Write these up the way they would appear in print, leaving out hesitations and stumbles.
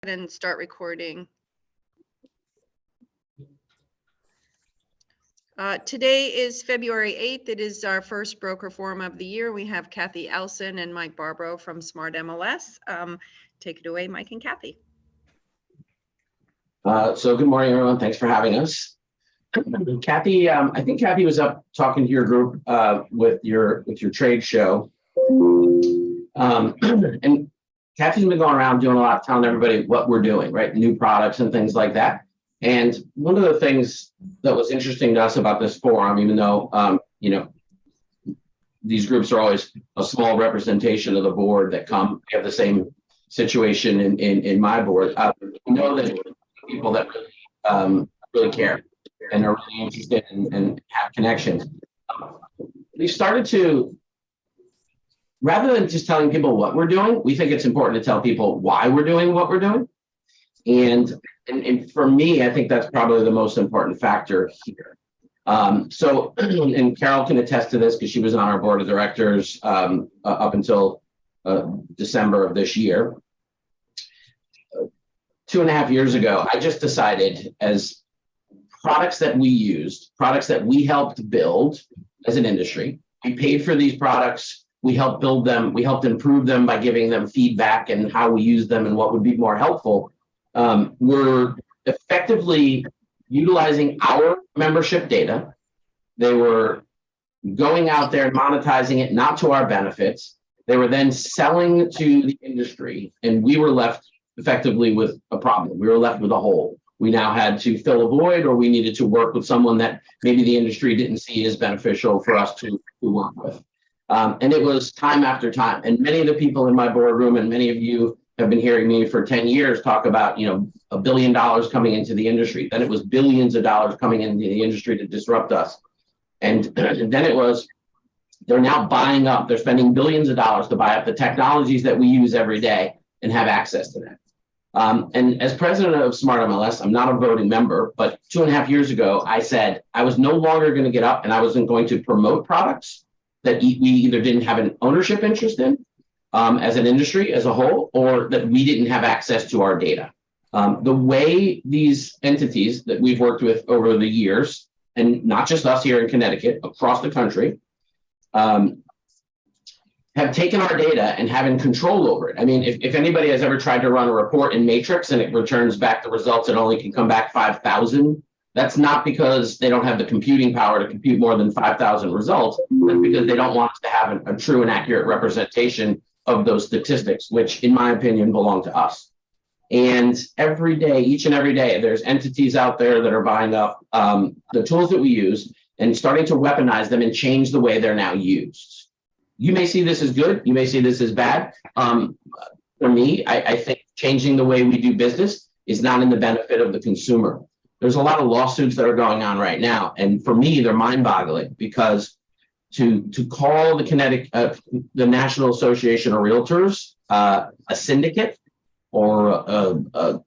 And start recording. Today is February 8th. It is our first broker forum of the year. We have Kathy Elson and Mike Barbaro from Smart MLS. Take it away, Mike and Kathy. So good morning, everyone. Thanks for having us. Kathy, I think Kathy was up talking to your group with your trade show. And Kathy's been going around doing a lot, telling everybody what we're doing, right? New products and things like that. And one of the things that was interesting to us about this forum, even though, these groups are always a small representation of the board that come, have the same situation in my board. We know that people that really care and are really interested and have connections. We started to, rather than just telling people what we're doing, we think it's important to tell people why we're doing what we're doing. And for me, I think that's probably the most important factor here. So, and Carol can attest to this because she was on our board of directors up until December of this year. 2.5 years ago, I just decided, as products that we used, products that we helped build as an industry, we paid for these products. We helped build them. We helped improve them by giving them feedback and how we use them and what would be more helpful. We're effectively utilizing our membership data. They were going out there and monetizing it, not to our benefits. They were then selling to the industry, and we were left effectively with a problem. We were left with a hole. We now had to fill a void, or we needed to work with someone that maybe the industry didn't see as beneficial for us to work with. And it was time after time. And many of the people in my boardroom, and many of you have been hearing me for 10 years talk about, $1 billion coming into the industry. Then it was billions of dollars coming into the industry to disrupt us. And then it was, they're now buying up, they're spending billions of dollars to buy up the technologies that we use every day and have access to that. And as president of Smart MLS, I'm not a voting member, but 2.5 years ago, I said I was no longer going to get up and I wasn't going to promote products that we either didn't have an ownership interest in as an industry as a whole, or that we didn't have access to our data. The way these entities that we've worked with over the years, and not just us here in Connecticut, across the country, have taken our data and having control over it. I mean, if anybody has ever tried to run a report in Matrix and it returns back the results, it only can come back 5,000. That's not because they don't have the computing power to compute more than 5,000 results. That's because they don't want us to have a true and accurate representation of those statistics, which in my opinion belong to us. And every day, each and every day, there's entities out there that are buying up the tools that we use and starting to weaponize them and change the way they're now used. You may see this as good. You may see this as bad. For me, I think changing the way we do business is not in the benefit of the consumer. There's a lot of lawsuits that are going on right now. And for me, they're mind-boggling because to call the National Association of Realtors a syndicate or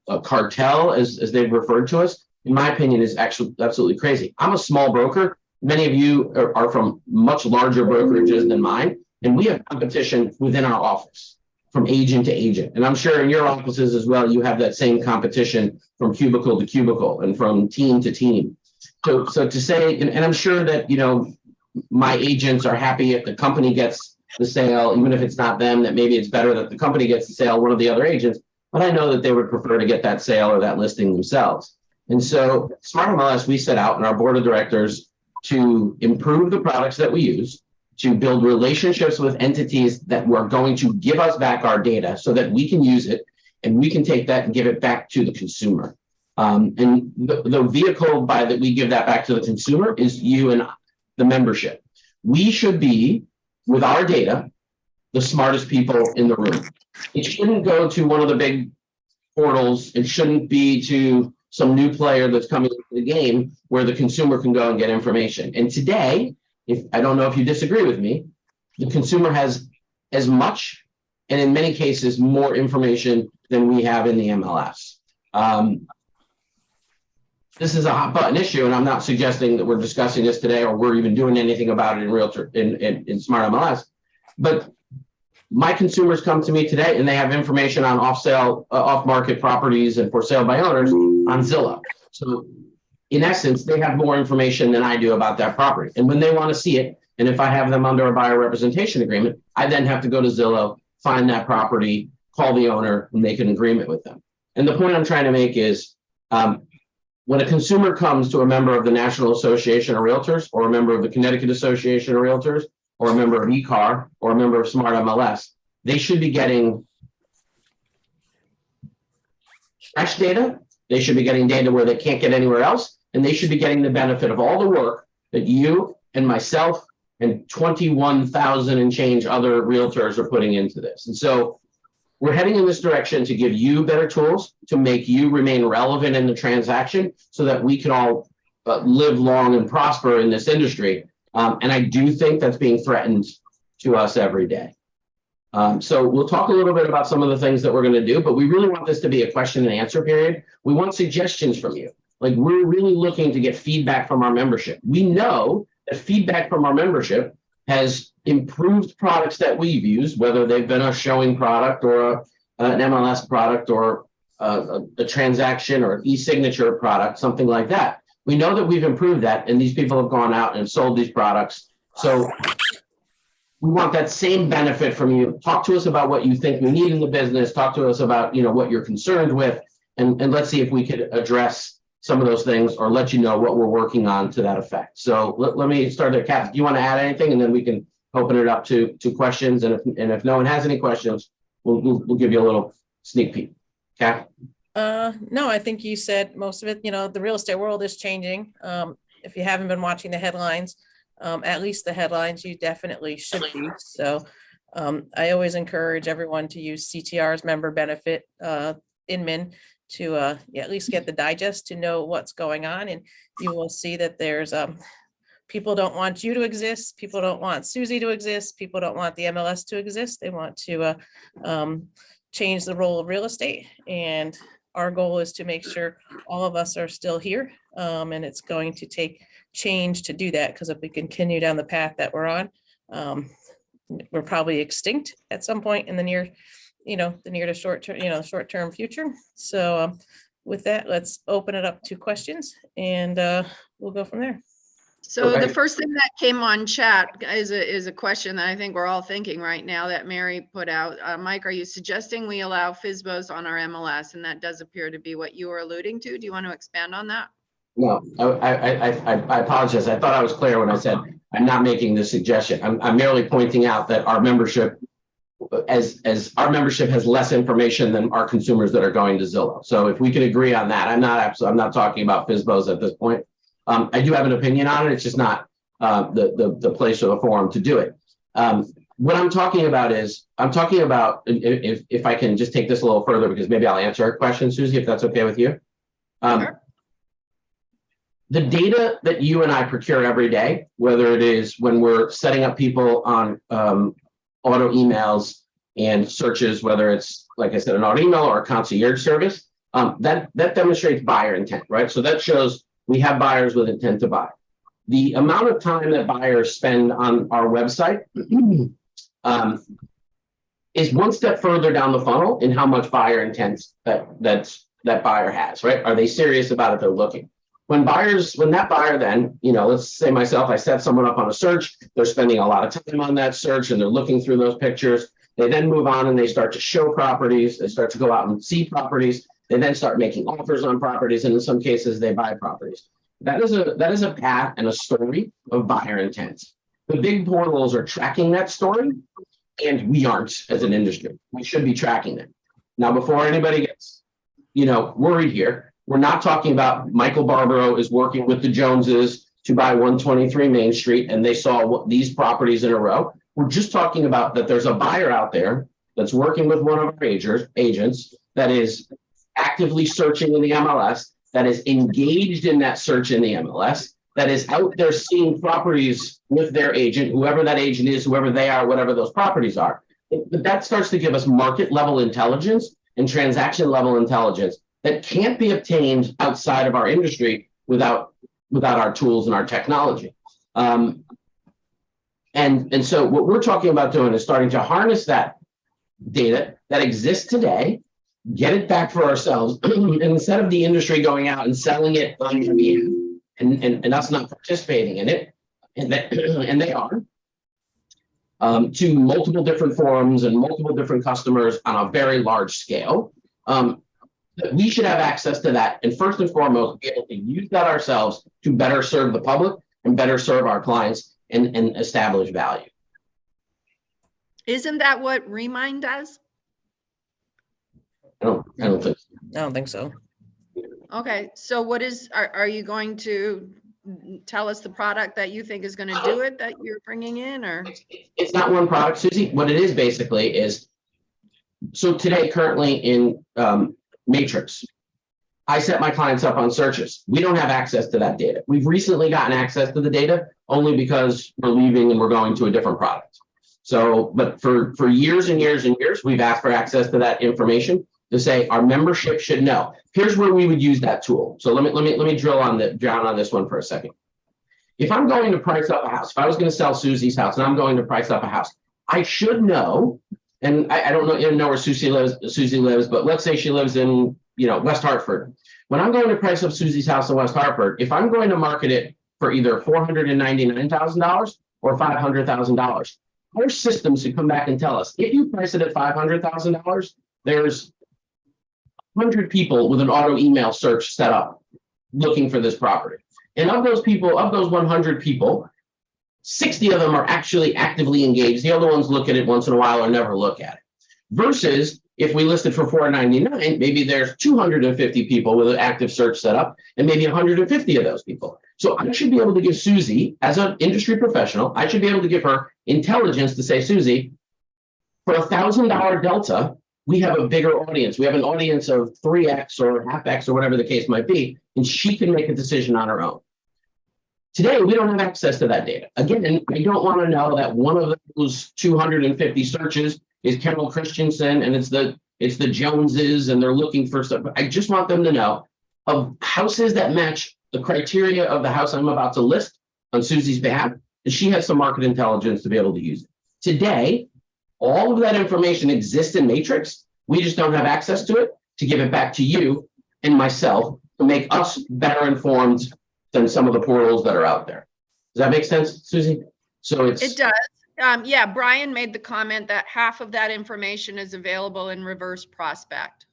a cartel, as they've referred to us, in my opinion, is actually absolutely crazy. I'm a small broker. Many of you are from much larger brokerages than mine, and we have competition within our office from agent to agent. And I'm sure in your offices as well, you have that same competition from cubicle to cubicle and from team to team. So to say, and I'm sure that, my agents are happy if the company gets the sale, even if it's not them, that maybe it's better that the company gets the sale, one of the other agents, but I know that they would prefer to get that sale or that listing themselves. And so Smart MLS, we set out in our board of directors to improve the products that we use, to build relationships with entities that were going to give us back our data so that we can use it and we can take that and give it back to the consumer. And the vehicle by that we give that back to the consumer is you and I, the membership. We should be, with our data, the smartest people in the room. It shouldn't go to one of the big portals. It shouldn't be to some new player that's coming into the game where the consumer can go and get information. And today, if I don't know if you disagree with me, the consumer has as much, and in many cases, more information than we have in the MLS. This is a hot button issue, and I'm not suggesting that we're discussing this today or we're even doing anything about it in Smart MLS. But my consumers come to me today and they have information on off-market properties and for sale by owners on Zillow. So in essence, they have more information than I do about that property. And when they want to see it, and if I have them under a buyer representation agreement, I then have to go to Zillow, find that property, call the owner, and make an agreement with them. And the point I'm trying to make is when a consumer comes to a member of the National Association of Realtors or a member of the Connecticut Association of Realtors or a member of ECAR or a member of Smart MLS, they should be getting fresh data. They should be getting data where they can't get anywhere else. And they should be getting the benefit of all the work that you and myself and 21,000 and change other realtors are putting into this. And so we're heading in this direction to give you better tools to make you remain relevant in the transaction so that we can all live long and prosper in this industry. And I do think that's being threatened to us every day. So we'll talk a little bit about some of the things that we're going to do, but we really want this to be a question and answer period. We want suggestions from you. Like, we're really looking to get feedback from our membership. We know that feedback from our membership has improved products that we've used, whether they've been a showing product or an MLS product or a transaction or an e-signature product, something like that. We know that we've improved that, and these people have gone out and sold these products. So we want that same benefit from you. Talk to us about what you think we need in the business. Talk to us about, what you're concerned with, and let's see if we could address some of those things or let you know what we're working on to that effect. So let me start there. Kath, do you want to add anything? And then we can open it up to questions. And if no one has any questions, we'll give you a little sneak peek. Kath? No, I think you said most of it. The real estate world is changing. If you haven't been watching the headlines, at least the headlines, you definitely should be. So I always encourage everyone to use CTR's member benefit Inman to at least get the digest to know what's going on. And you will see that there's people don't want you to exist. People don't want Susie to exist. People don't want the MLS to exist. They want to change the role of real estate. And our goal is to make sure all of us are still here. And it's going to take change to do that, because if we continue down the path that we're on, we're probably extinct at some point in the near to short term future. So with that, let's open it up to questions, and we'll go from there. So Okay. the first thing that came on chat is a question that I think we're all thinking right now that Mary put out. Mike, are you suggesting we allow FSBOs on our MLS? And that does appear to be what you were alluding to. Do you want to expand on that? No, I apologize. I thought I was clear when I said I'm not making this suggestion. I'm merely pointing out that our membership, as our membership has less information than our consumers that are going to Zillow. So if we can agree on that, I'm not talking about FSBOs at this point. I do have an opinion on it. It's just not the place or the forum to do it. What I'm talking about is, if I can just take this a little further, because maybe I'll answer a question, Susie, if that's okay with you. Sure. The data that you and I procure every day, whether it is when we're setting up people on auto emails and searches, whether it's, like I said, an auto email or a concierge service, that demonstrates buyer intent, right? So that shows we have buyers with intent to buy. The amount of time that buyers spend on our website is one step further down the funnel in how much buyer intent that buyer has, right? Are they serious about it? They're looking. When that buyer then, let's say myself, I set someone up on a search, they're spending a lot of time on that search and they're looking through those pictures. They then move on and they start to show properties. They start to go out and see properties. They then start making offers on properties. And in some cases, they buy properties. That is a path and a story of buyer intent. The big portals are tracking that story, and we aren't as an industry. We should be tracking them. Now, before anybody gets, worried here, we're not talking about Michael Barbaro is working with the Joneses to buy 123 Main Street and they saw these properties in a row. We're just talking about that there's a buyer out there that's working with one of our agents that is actively searching in the MLS, that is engaged in that search in the MLS, that is out there seeing properties with their agent, whoever that agent is, whoever they are, whatever those properties are. But that starts to give us market level intelligence and transaction level intelligence that can't be obtained outside of our industry without our tools and our technology. And so what we're talking about doing is starting to harness that data that exists today, get it back for ourselves, and instead of the industry going out and selling it on our behalf and us not participating in it, and they are, to multiple different forums and multiple different customers on a very large scale. That we should have access to that, and first and foremost, be able to use that ourselves to better serve the public and better serve our clients and establish value. Isn't that what Remind does? I don't think so. I don't think so. Okay, so what is, are you going to tell us the product that you think is going to do it that you're bringing in, or? It's not one product, Susie. What it is basically is, so today, currently in Matrix, I set my clients up on searches. We don't have access to that data. We've recently gotten access to the data only because we're leaving and we're going to a different product. So, but for years and years and years, we've asked for access to that information to say our membership should know. Here's where we would use that tool. So let me down on this one for a second. If I'm going to price up a house, if I was going to sell Susie's house and I'm going to price up a house, I should know. And I don't know where Susie lives, but let's say she lives in, West Hartford. When I'm going to price up Susie's house in West Hartford, if I'm going to market it for either $499,000 or $500,000, our system should come back and tell us, if you price it at $500,000, there's 100 people with an auto email search set up looking for this property. And of those people, of those 100 people, 60 of them are actually actively engaged. The other ones look at it once in a while or never look at it. Versus if we listed for $499, maybe there's 250 people with an active search set up and maybe 150 of those people. So I should be able to give Susie, as an industry professional, I should be able to give her intelligence to say, Susie, for $1,000 delta, we have a bigger audience. We have an audience of 3X or half X or whatever the case might be, and she can make a decision on her own. Today, we don't have access to that data. Again, I don't want to know that one of those 250 searches is Carol Christensen and it's the Joneses and they're looking for stuff. I just want them to know of houses that match the criteria of the house I'm about to list on Susie's behalf, and she has some market intelligence to be able to use it. Today, all of that information exists in Matrix. We just don't have access to it to give it back to you and myself to make us better informed than some of the portals that are out there. Does that make sense, Susie? So it does. Yeah, Brian made the comment that half of that information is available in Reverse Prospect.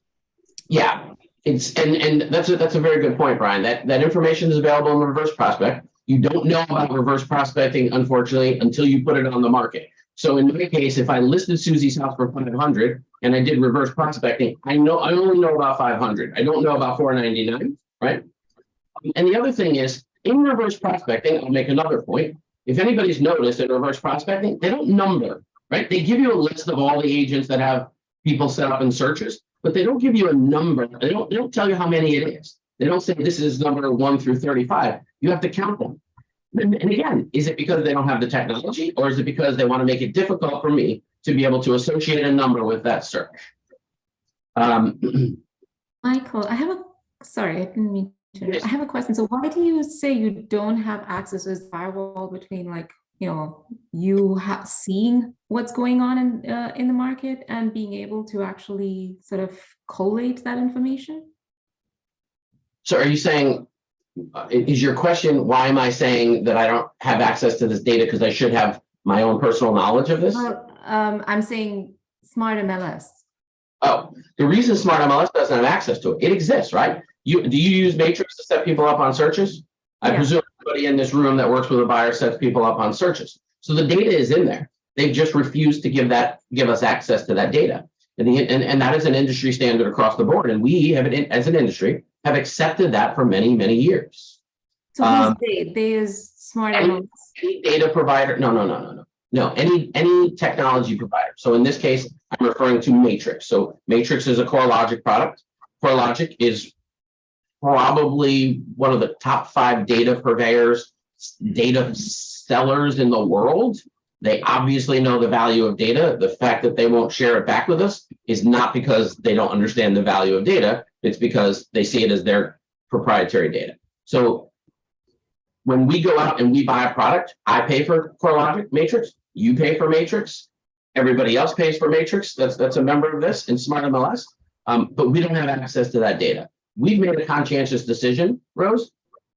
Yeah, and that's a very good point, Brian. That information is available in Reverse Prospect. You don't know about reverse prospecting, unfortunately, until you put it on the market. So in my case, if I listed Susie's house for 500 and I did reverse prospecting, I only know about 500. I don't know about 499, right? And the other thing is, in reverse prospecting, I'll make another point. If anybody's noticed in reverse prospecting, they don't number, right? They give you a list of all the agents that have people set up in searches, but they don't give you a number. They don't tell you how many it is. They don't say this is number 1 through 35. You have to count them. And again, is it because they don't have the technology, or is it because they want to make it difficult for me to be able to associate a number with that search? Michael, sorry, I didn't mean to. Yes. I have a question. So why do you say you don't have access to this firewall between, like, you seeing what's going on in the market and being able to actually sort of collate that information? So are you saying, is your question, why am I saying that I don't have access to this data because I should have my own personal knowledge of this? Well, I'm saying Smart MLS. Oh, the reason Smart MLS doesn't have access to it, it exists, right? Do you use Matrix to set people up on searches? I presume everybody in this room that works with a buyer sets people up on searches. So the data is in there. They've just refused to give us access to that data. And that is an industry standard across the board. And we have, as an industry, have accepted that for many, many years. So who's they? They is Smart MLS. Any data provider? No, any technology provider. So in this case, I'm referring to Matrix. So Matrix is a CoreLogic product. CoreLogic is probably one of the top 5 data purveyors, data sellers in the world. They obviously know the value of data. The fact that they won't share it back with us is not because they don't understand the value of data. It's because they see it as their proprietary data. So when we go out and we buy a product, I pay for CoreLogic Matrix, you pay for Matrix. Everybody else pays for Matrix. That's a member of this in Smart MLS. But we don't have access to that data. We've made a conscientious decision, Rose,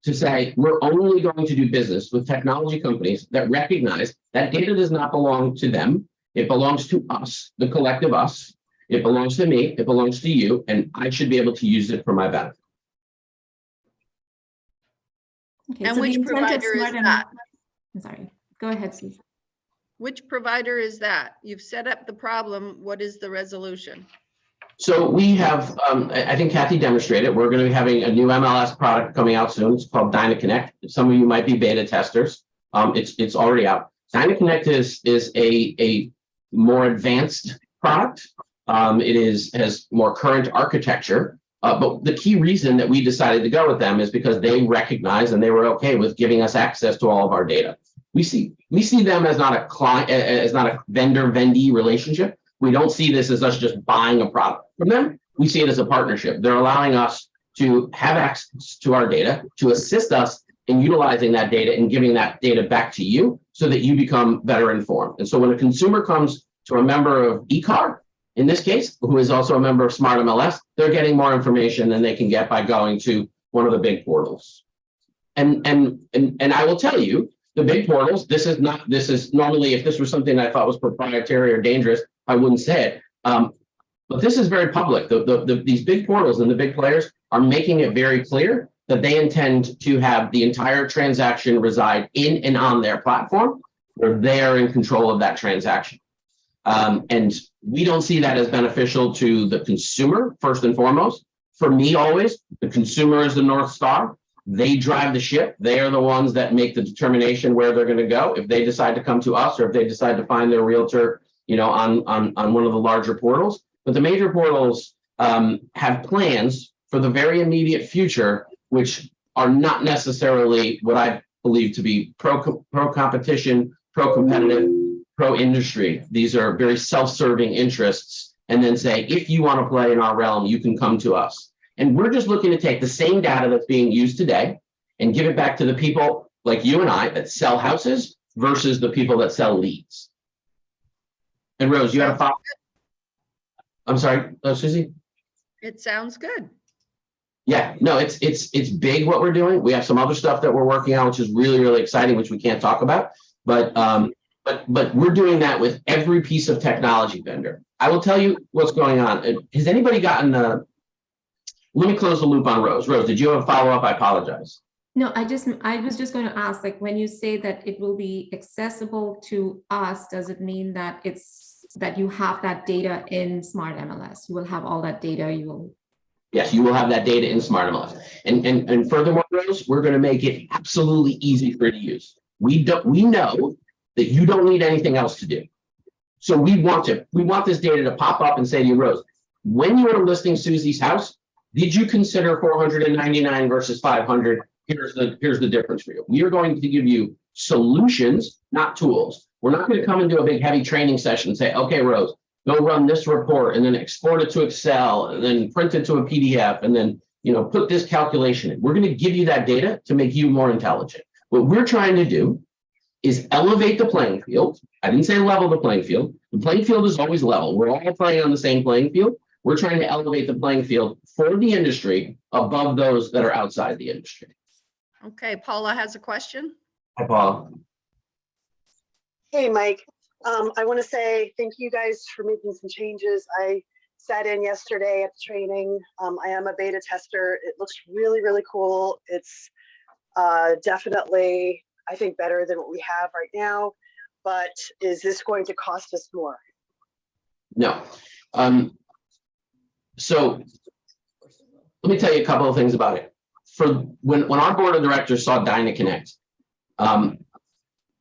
to say we're only going to do business with technology companies that recognize that data does not belong to them. It belongs to us, the collective us. It belongs to me. It belongs to you. And I should be able to use it for my benefit. Okay, And so which the intent of provider is Smart that? I'm sorry. Go ahead, Susan. Which provider is that? You've set up the problem. What is the resolution? So we have, I think Kathy demonstrated, we're going to be having a new MLS product coming out soon. It's called DynaConnect. Some of you might be beta testers. It's already out. DynaConnect is a more advanced product. It has more current architecture. But the key reason that we decided to go with them is because they recognize and they were okay with giving us access to all of our data. We see them as not a client, as not a vendor-vendee relationship. We don't see this as us just buying a product from them. We see it as a partnership. They're allowing us to have access to our data, to assist us in utilizing that data and giving that data back to you so that you become better informed. And so when a consumer comes to a member of ECAR, in this case, who is also a member of Smart MLS, they're getting more information than they can get by going to one of the big portals. And I will tell you, the big portals, this is normally, if this was something I thought was proprietary or dangerous, I wouldn't say it. But this is very public. These big portals and the big players are making it very clear that they intend to have the entire transaction reside in and on their platform, where they are in control of that transaction. And we don't see that as beneficial to the consumer, first and foremost. For me, always, the consumer is the North Star. They drive the ship. They are the ones that make the determination where they're going to go. If they decide to come to us or if they decide to find their realtor, on one of the larger portals. But the major portals have plans for the very immediate future, which are not necessarily what I believe to be pro-competition, pro-competitive, pro-industry. These are very self-serving interests, and then say, if you want to play in our realm, you can come to us. And we're just looking to take the same data that's being used today and give it back to the people like you and I that sell houses versus the people that sell leads. And Rose, you had a follow-up? I'm sorry, Susie? It sounds good. Yeah, no, it's big what we're doing. We have some other stuff that we're working on, which is really, really exciting, which we can't talk about. But we're doing that with every piece of technology vendor. I will tell you what's going on. Has anybody gotten the? Let me close the loop on Rose. Rose, did you have a follow-up? I apologize. No, I was just going to ask, like, when you say that it will be accessible to us, does it mean that that you have that data in Smart MLS? You will have all that data. Yes, you will have that data in Smart MLS. And furthermore, Rose, we're going to make it absolutely easy for you to use. We know that you don't need anything else to do. So we want this data to pop up and say to you, Rose, when you are listing Susie's house, did you consider 499 versus 500? Here's the difference for you. We are going to give you solutions, not tools. We're not going to come and do a big heavy training session and say, okay, Rose, go run this report and then export it to Excel and then print it to a PDF and then put this calculation in. We're going to give you that data to make you more intelligent. What we're trying to do is elevate the playing field. I didn't say level the playing field. The playing field is always level. We're all playing on the same playing field. We're trying to elevate the playing field for the industry above those that are outside the industry. Okay, Paula has a question. Hi, Paula. Hey, Mike. I want to say thank you guys for making some changes. I sat in yesterday at the training. I am a beta tester. It looks really, really cool. It's definitely, I think, better than what we have right now. But is this going to cost us more? No. So let me tell you a couple of things about it. For when our board of directors saw DynaConnect,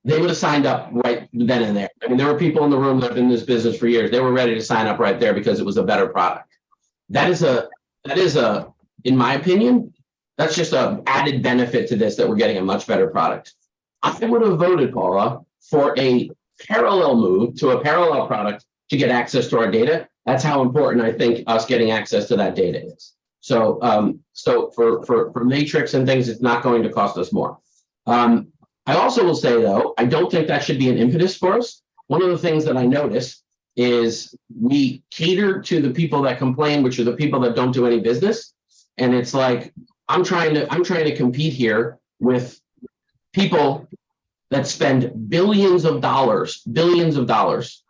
they would have signed up right then and there. I mean, there were people in the room that have been in this business for years. They were ready to sign up right there because it was a better product. That is a, in my opinion, that's just an added benefit to this, that we're getting a much better product. I would have voted, Paula, for a parallel move to a parallel product to get access to our data. That's how important I think us getting access to that data is. So, for Matrix and things, it's not going to cost us more. I also will say, though, I don't think that should be an impetus for us. one of the things that I notice is we cater to the people that complain, which are the people that don't do any business. And it's like, I'm trying to compete here with people that spend billions of dollars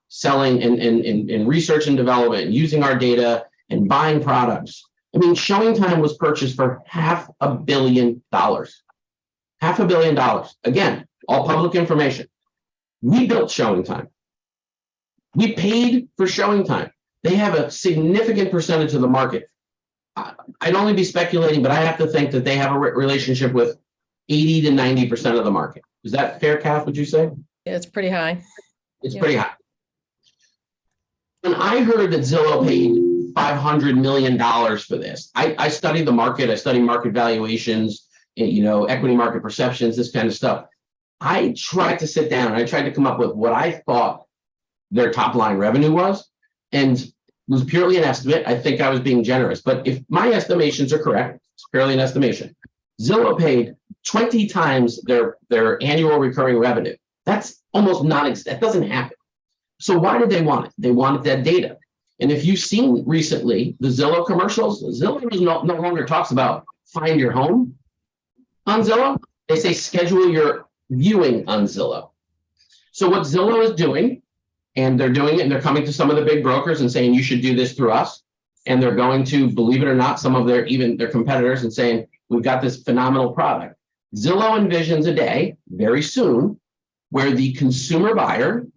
selling in research and development, and using our data and buying products. I mean, Showing Time was purchased for $500 million. $500 million. Again, all public information. We built Showing Time. We paid for Showing Time. They have a significant percentage of the market. I'd only be speculating, but I have to think that they have a relationship with 80 to 90% of the market. Is that fair, Kath, would you say? Yeah, it's pretty high. It's Yeah. pretty high. When I heard that Zillow paid $500 million for this, I studied the market. I studied market valuations, equity market perceptions, this kind of stuff. I tried to sit down and I tried to come up with what I thought their top line revenue was, and it was purely an estimate. I think I was being generous, but if my estimations are correct, it's purely an estimation. Zillow paid 20 times their annual recurring revenue. That's almost that doesn't happen. So why did they want it? They wanted that data. And if you've seen recently the Zillow commercials, Zillow no longer talks about find your home on Zillow. They say schedule your viewing on Zillow. So what Zillow is doing, and they're doing it, and they're coming to some of the big brokers and saying, you should do this through us. And they're going to, believe it or not, some of their competitors, and saying, we've got this phenomenal product. Zillow envisions a day very soon where the consumer buyer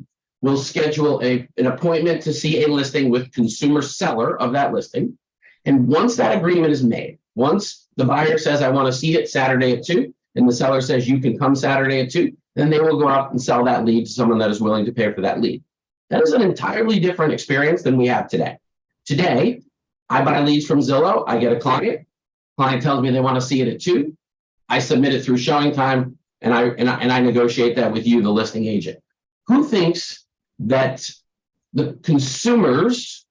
will schedule an appointment to see a listing with consumer seller of that listing. And once that agreement is made, once the buyer says, I want to see it Saturday at 2, and the seller says, you can come Saturday at 2, then they will go out and sell that lead to someone that is willing to pay for that lead. That is an entirely different experience than we have today. Today, I buy leads from Zillow. I get a client. Client tells me they want to see it at 2. I submit it through Showing Time, and I negotiate that with you, the listing agent. Who thinks that the consumers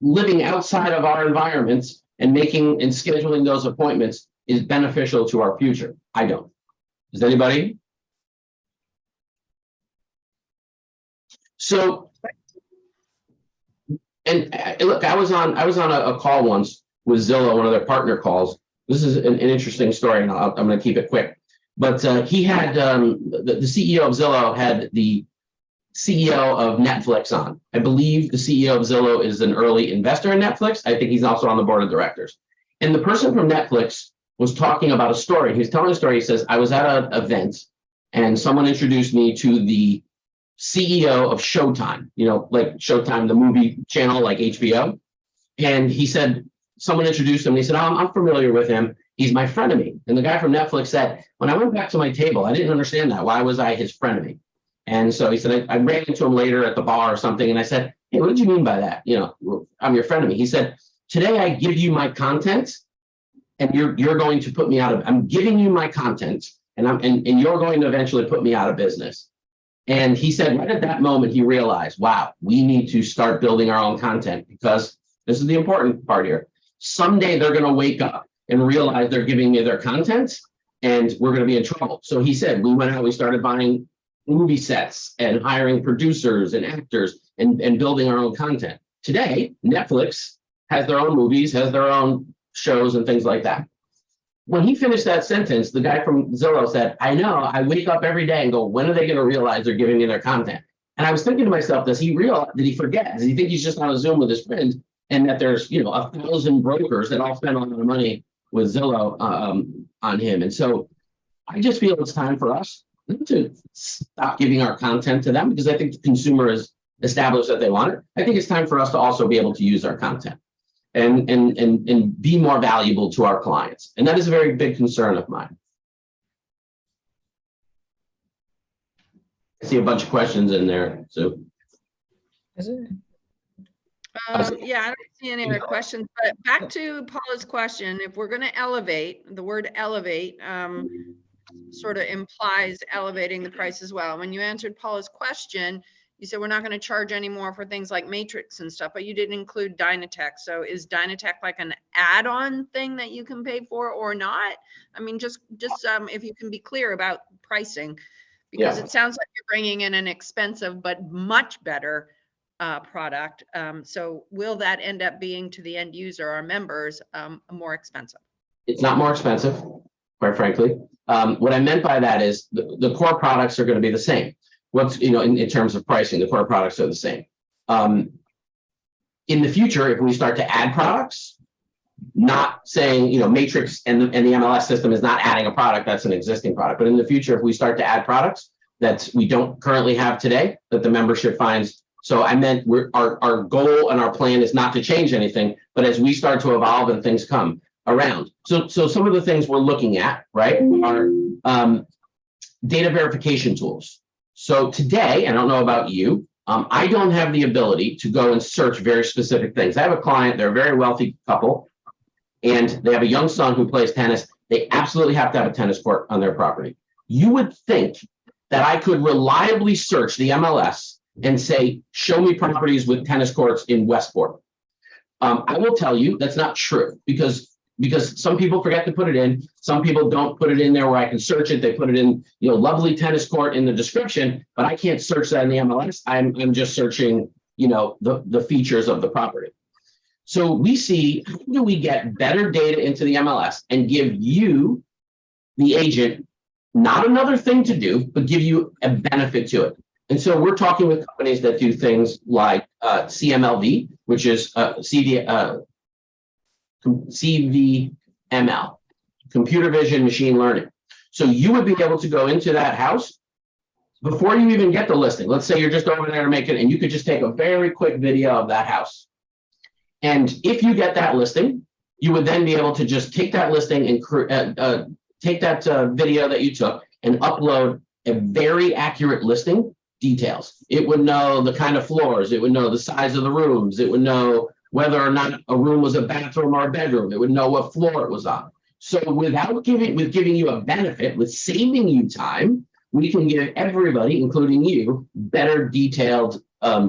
living outside of our environments and making and scheduling those appointments is beneficial to our future? I don't. Does anybody? So, and look, I was on a call once with Zillow, one of their partner calls. This is an interesting story, and I'm going to keep it quick. But he had the CEO of Zillow had the CEO of Netflix on. I believe the CEO of Zillow is an early investor in Netflix. I think he's also on the board of directors. And the person from Netflix was talking about a story. He was telling a story. He says, I was at an event and someone introduced me to the CEO of Showtime, like Showtime, the movie channel like HBO. And he said, someone introduced him. And he said, I'm familiar with him. He's my frenemy. And the guy from Netflix said, when I went back to my table, I didn't understand that. Why was I his frenemy? And so he said, I ran into him later at the bar or something. And I said, hey, what did you mean by that? I'm your frenemy. He said, today I give you my content and you're going to put me out of, I'm giving you my content and you're going to eventually put me out of business. And he said, right at that moment, he realized, wow, we need to start building our own content, because this is the important part here. Someday they're going to wake up and realize they're giving me their content and we're going to be in trouble. So he said, we went out, we started buying movie sets and hiring producers and actors and building our own content. Today, Netflix has their own movies, has their own shows and things like that. When he finished that sentence, the guy from Zillow said, I know, I wake up every day and go, when are they going to realize they're giving me their content? And I was thinking to myself, did he forget? Does he think he's just on a Zoom with his friends and that there's 1,000 brokers that all spend a lot of money with Zillow on him? And so I just feel it's time for us to stop giving our content to them, because I think the consumer has established that they want it. I think it's time for us to also be able to use our content and be more valuable to our clients. And that is a very big concern of mine. I see a bunch of questions in there. So Is it? Yeah, I don't see any other questions, but back to Paula's question, if we're going to elevate, the word elevate sort of implies elevating the price as well. When you answered Paula's question, you said we're not going to charge any more for things like Matrix and stuff, but you didn't include Dynatech. So is Dynatech like an add-on thing that you can pay for or not? I mean, just if you can be clear about pricing Because Yeah. it sounds like you're bringing in an expensive but much better product. So will that end up being to the end user, our members, more expensive? It's not more expensive, quite frankly. What I meant by that is the core products are going to be the same. In terms of pricing, the core products are the same. In the future, if we start to add products, not saying, Matrix and the MLS system is not adding a product, that's an existing product. But in the future, if we start to add products that we don't currently have today, that the membership finds. So I meant our goal and our plan is not to change anything, but as we start to evolve and things come around. So some of the things we're looking at, right, are data verification tools. So today, I don't know about you, I don't have the ability to go and search very specific things. I have a client, they're a very wealthy couple, and they have a young son who plays tennis. They absolutely have to have a tennis court on their property. You would think that I could reliably search the MLS and say, show me properties with tennis courts in Westport. I will tell you that's not true because some people forget to put it in. Some people don't put it in there where I can search it. They put it in, lovely tennis court in the description, but I can't search that in the MLS. I'm just searching, the features of the property. So we see, how do we get better data into the MLS and give you, the agent, not another thing to do, but give you a benefit to it. And so we're talking with companies that do things like CMLV, which is CVML, computer vision machine learning. So you would be able to go into that house before you even get the listing. Let's say you're just over there to make it, and you could just take a very quick video of that house. And if you get that listing, you would then be able to just take that listing and take that video that you took and upload a very accurate listing details. It would know the kind of floors, it would know the size of the rooms, it would know whether or not a room was a bathroom or a bedroom, it would know what floor it was on. So without giving you a benefit, with saving you time, we can give everybody, including you, better detailed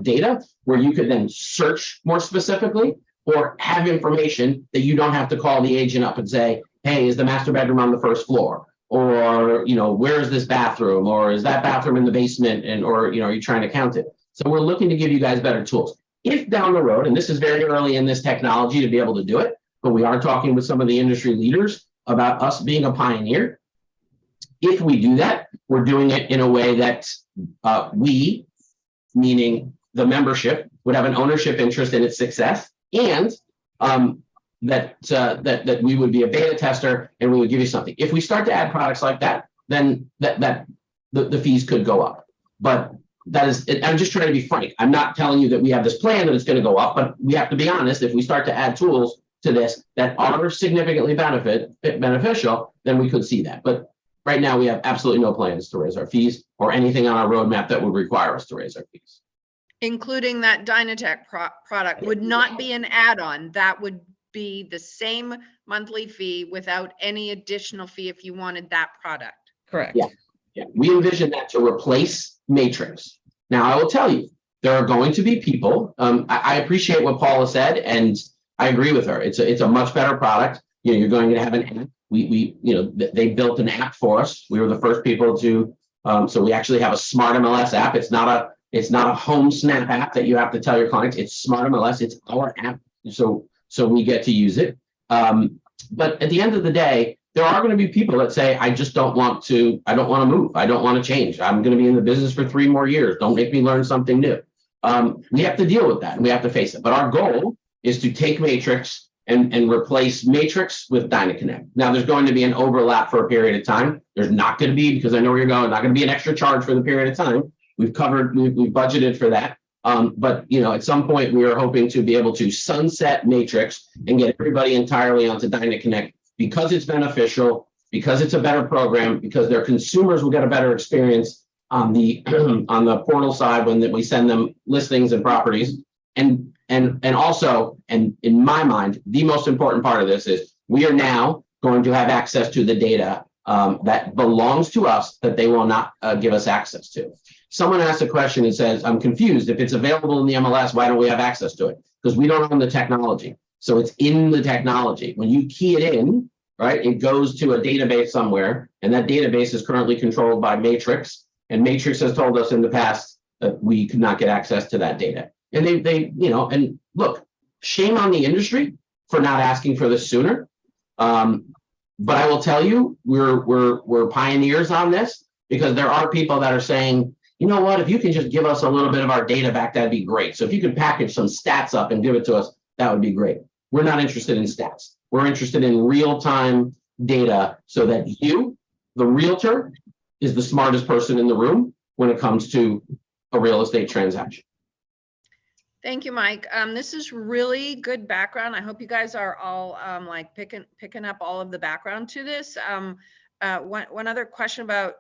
data where you could then search more specifically or have information that you don't have to call the agent up and say, hey, is the master bedroom on the first floor? Or, where is this bathroom? Or is that bathroom in the basement? Or are you trying to count it? So we're looking to give you guys better tools. If down the road, and this is very early in this technology to be able to do it, but we are talking with some of the industry leaders about us being a pioneer. If we do that, we're doing it in a way that we, meaning the membership, would have an ownership interest in its success, and that we would be a beta tester and we would give you something. If we start to add products like that, then the fees could go up. But that is, I'm just trying to be frank. I'm not telling you that we have this plan that it's going to go up, but we have to be honest. If we start to add tools to this that are significantly beneficial, then we could see that. But right now we have absolutely no plans to raise our fees or anything on our roadmap that would require us to raise our fees. Including that Dynatech product would not be an add-on. That would be the same monthly fee without any additional fee if you wanted that product. Correct. Yeah. We envision that to replace Matrix. Now, I will tell you, there are going to be people. I appreciate what Paula said, and I agree with her. It's a much better product. You're going to have an app. They built an app for us. We were the first people to. So we actually have a smart MLS app. It's not a home snap app that you have to tell your clients. It's smart MLS. It's our app. So we get to use it. But at the end of the day, there are going to be people that say, I don't want to move. I don't want to change. I'm going to be in the business for 3 more years. Don't make me learn something new. We have to deal with that and we have to face it. But our goal is to take Matrix and replace Matrix with DynaConnect. Now, there's going to be an overlap for a period of time. There's not going to be, because I know where you're going, not going to be an extra charge for the period of time. We've budgeted for that. But at some point we are hoping to be able to sunset Matrix and get everybody entirely onto DynaConnect because it's beneficial, because it's a better program, because their consumers will get a better experience on the portal side when we send them listings and properties. And also, and in my mind, the most important part of this is we are now going to have access to the data that belongs to us that they will not give us access to. Someone asked a question and says, I'm confused. If it's available in the MLS, why don't we have access to it? Because we don't own the technology. So it's in the technology. When you key it in, right, it goes to a database somewhere, and that database is currently controlled by Matrix. And Matrix has told us in the past that we could not get access to that data. And they and look, shame on the industry for not asking for this sooner. But I will tell you, we're pioneers on this, because there are people that are saying, you know what, if you can just give us a little bit of our data back, that'd be great. So if you could package some stats up and give it to us, that would be great. We're not interested in stats. We're interested in real-time data so that you, the realtor, is the smartest person in the room when it comes to a real estate transaction. Thank you, Mike. This is really good background. I hope you guys are all like picking up all of the background to this. One other question about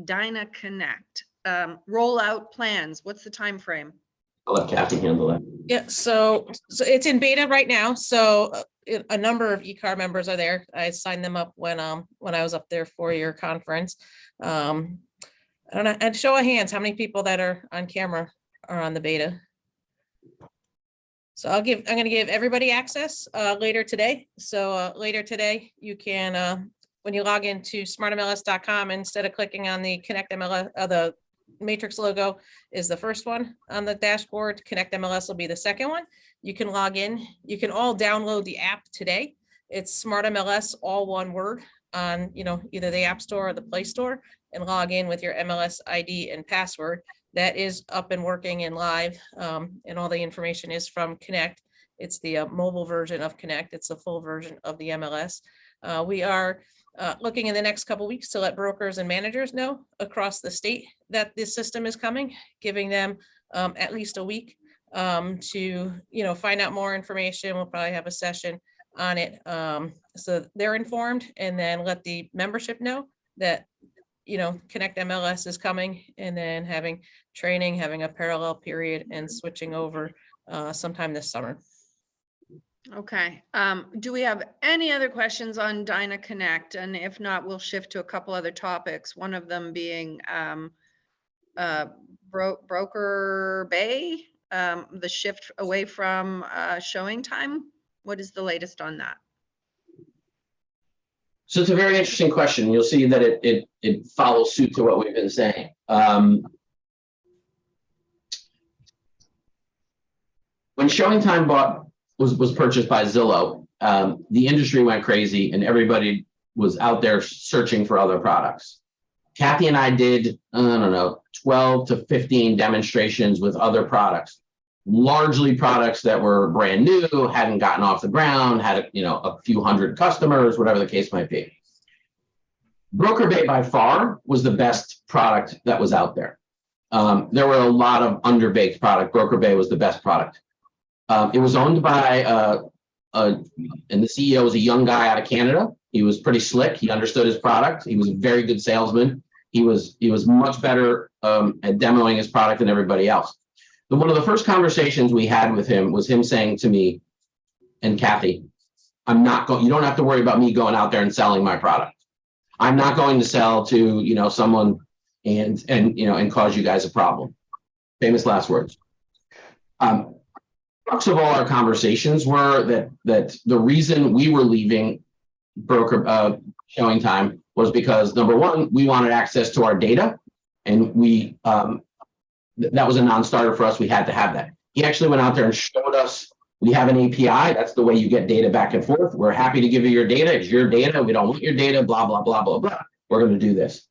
Dyna Connect rollout plans. What's the time frame? I'll let Kathy handle that. Yeah, so it's in beta right now. So a number of ECAR members are there. I signed them up when I was up there for your conference. I don't know, and show of hands, how many people that are on camera are on the beta? So I'm going to give everybody access later today. So later today, you can, when you log into smartmls.com, instead of clicking on the Connect MLS, the Matrix logo is the first one on the dashboard. Connect MLS will be the second one. You can log in. You can all download the app today. It's Smart MLS, all one word, on either the App Store or the Play Store, and log in with your MLS ID and password. That is up and working and live, and all the information is from Connect. It's the mobile version of Connect. It's the full version of the MLS. We are looking in the next couple of weeks to let brokers and managers know across the state that this system is coming, giving them at least a week to find out more information. We'll probably have a session on it, so they're informed, and then let the membership know that Connect MLS is coming, and then having training, having a parallel period, and switching over sometime this summer. Okay. Do we have any other questions on Dyna Connect? And if not, we'll shift to a couple other topics. One of them being Broker Bay, the shift away from showing time. What is the latest on that? So it's a very interesting question. You'll see that it follows suit to what we've been saying. When Showing Time was purchased by Zillow, the industry went crazy and everybody was out there searching for other products. Kathy and I did, I don't know, 12 to 15 demonstrations with other products, largely products that were brand new, hadn't gotten off the ground, had a few hundred customers, whatever the case might be. Broker Bay by far was the best product that was out there. There were a lot of underbaked product. Broker Bay was the best product. It was owned by and the CEO was a young guy out of Canada. He was pretty slick. He understood his product. He was a very good salesman. He was much better at demoing his product than everybody else. But one of the first conversations we had with him was him saying to me and Kathy, you don't have to worry about me going out there and selling my product. I'm not going to sell to, someone and cause you guys a problem. Famous last words. Crux of all our conversations were that the reason we were leaving Broker Showing Time was because, number one, we wanted access to our data, and that was a non-starter for us. We had to have that. He actually went out there and showed us, we have an API. That's the way you get data back and forth. We're happy to give you your data. It's your data. We don't want your data, blah, blah, blah, blah, blah. We're going to do this.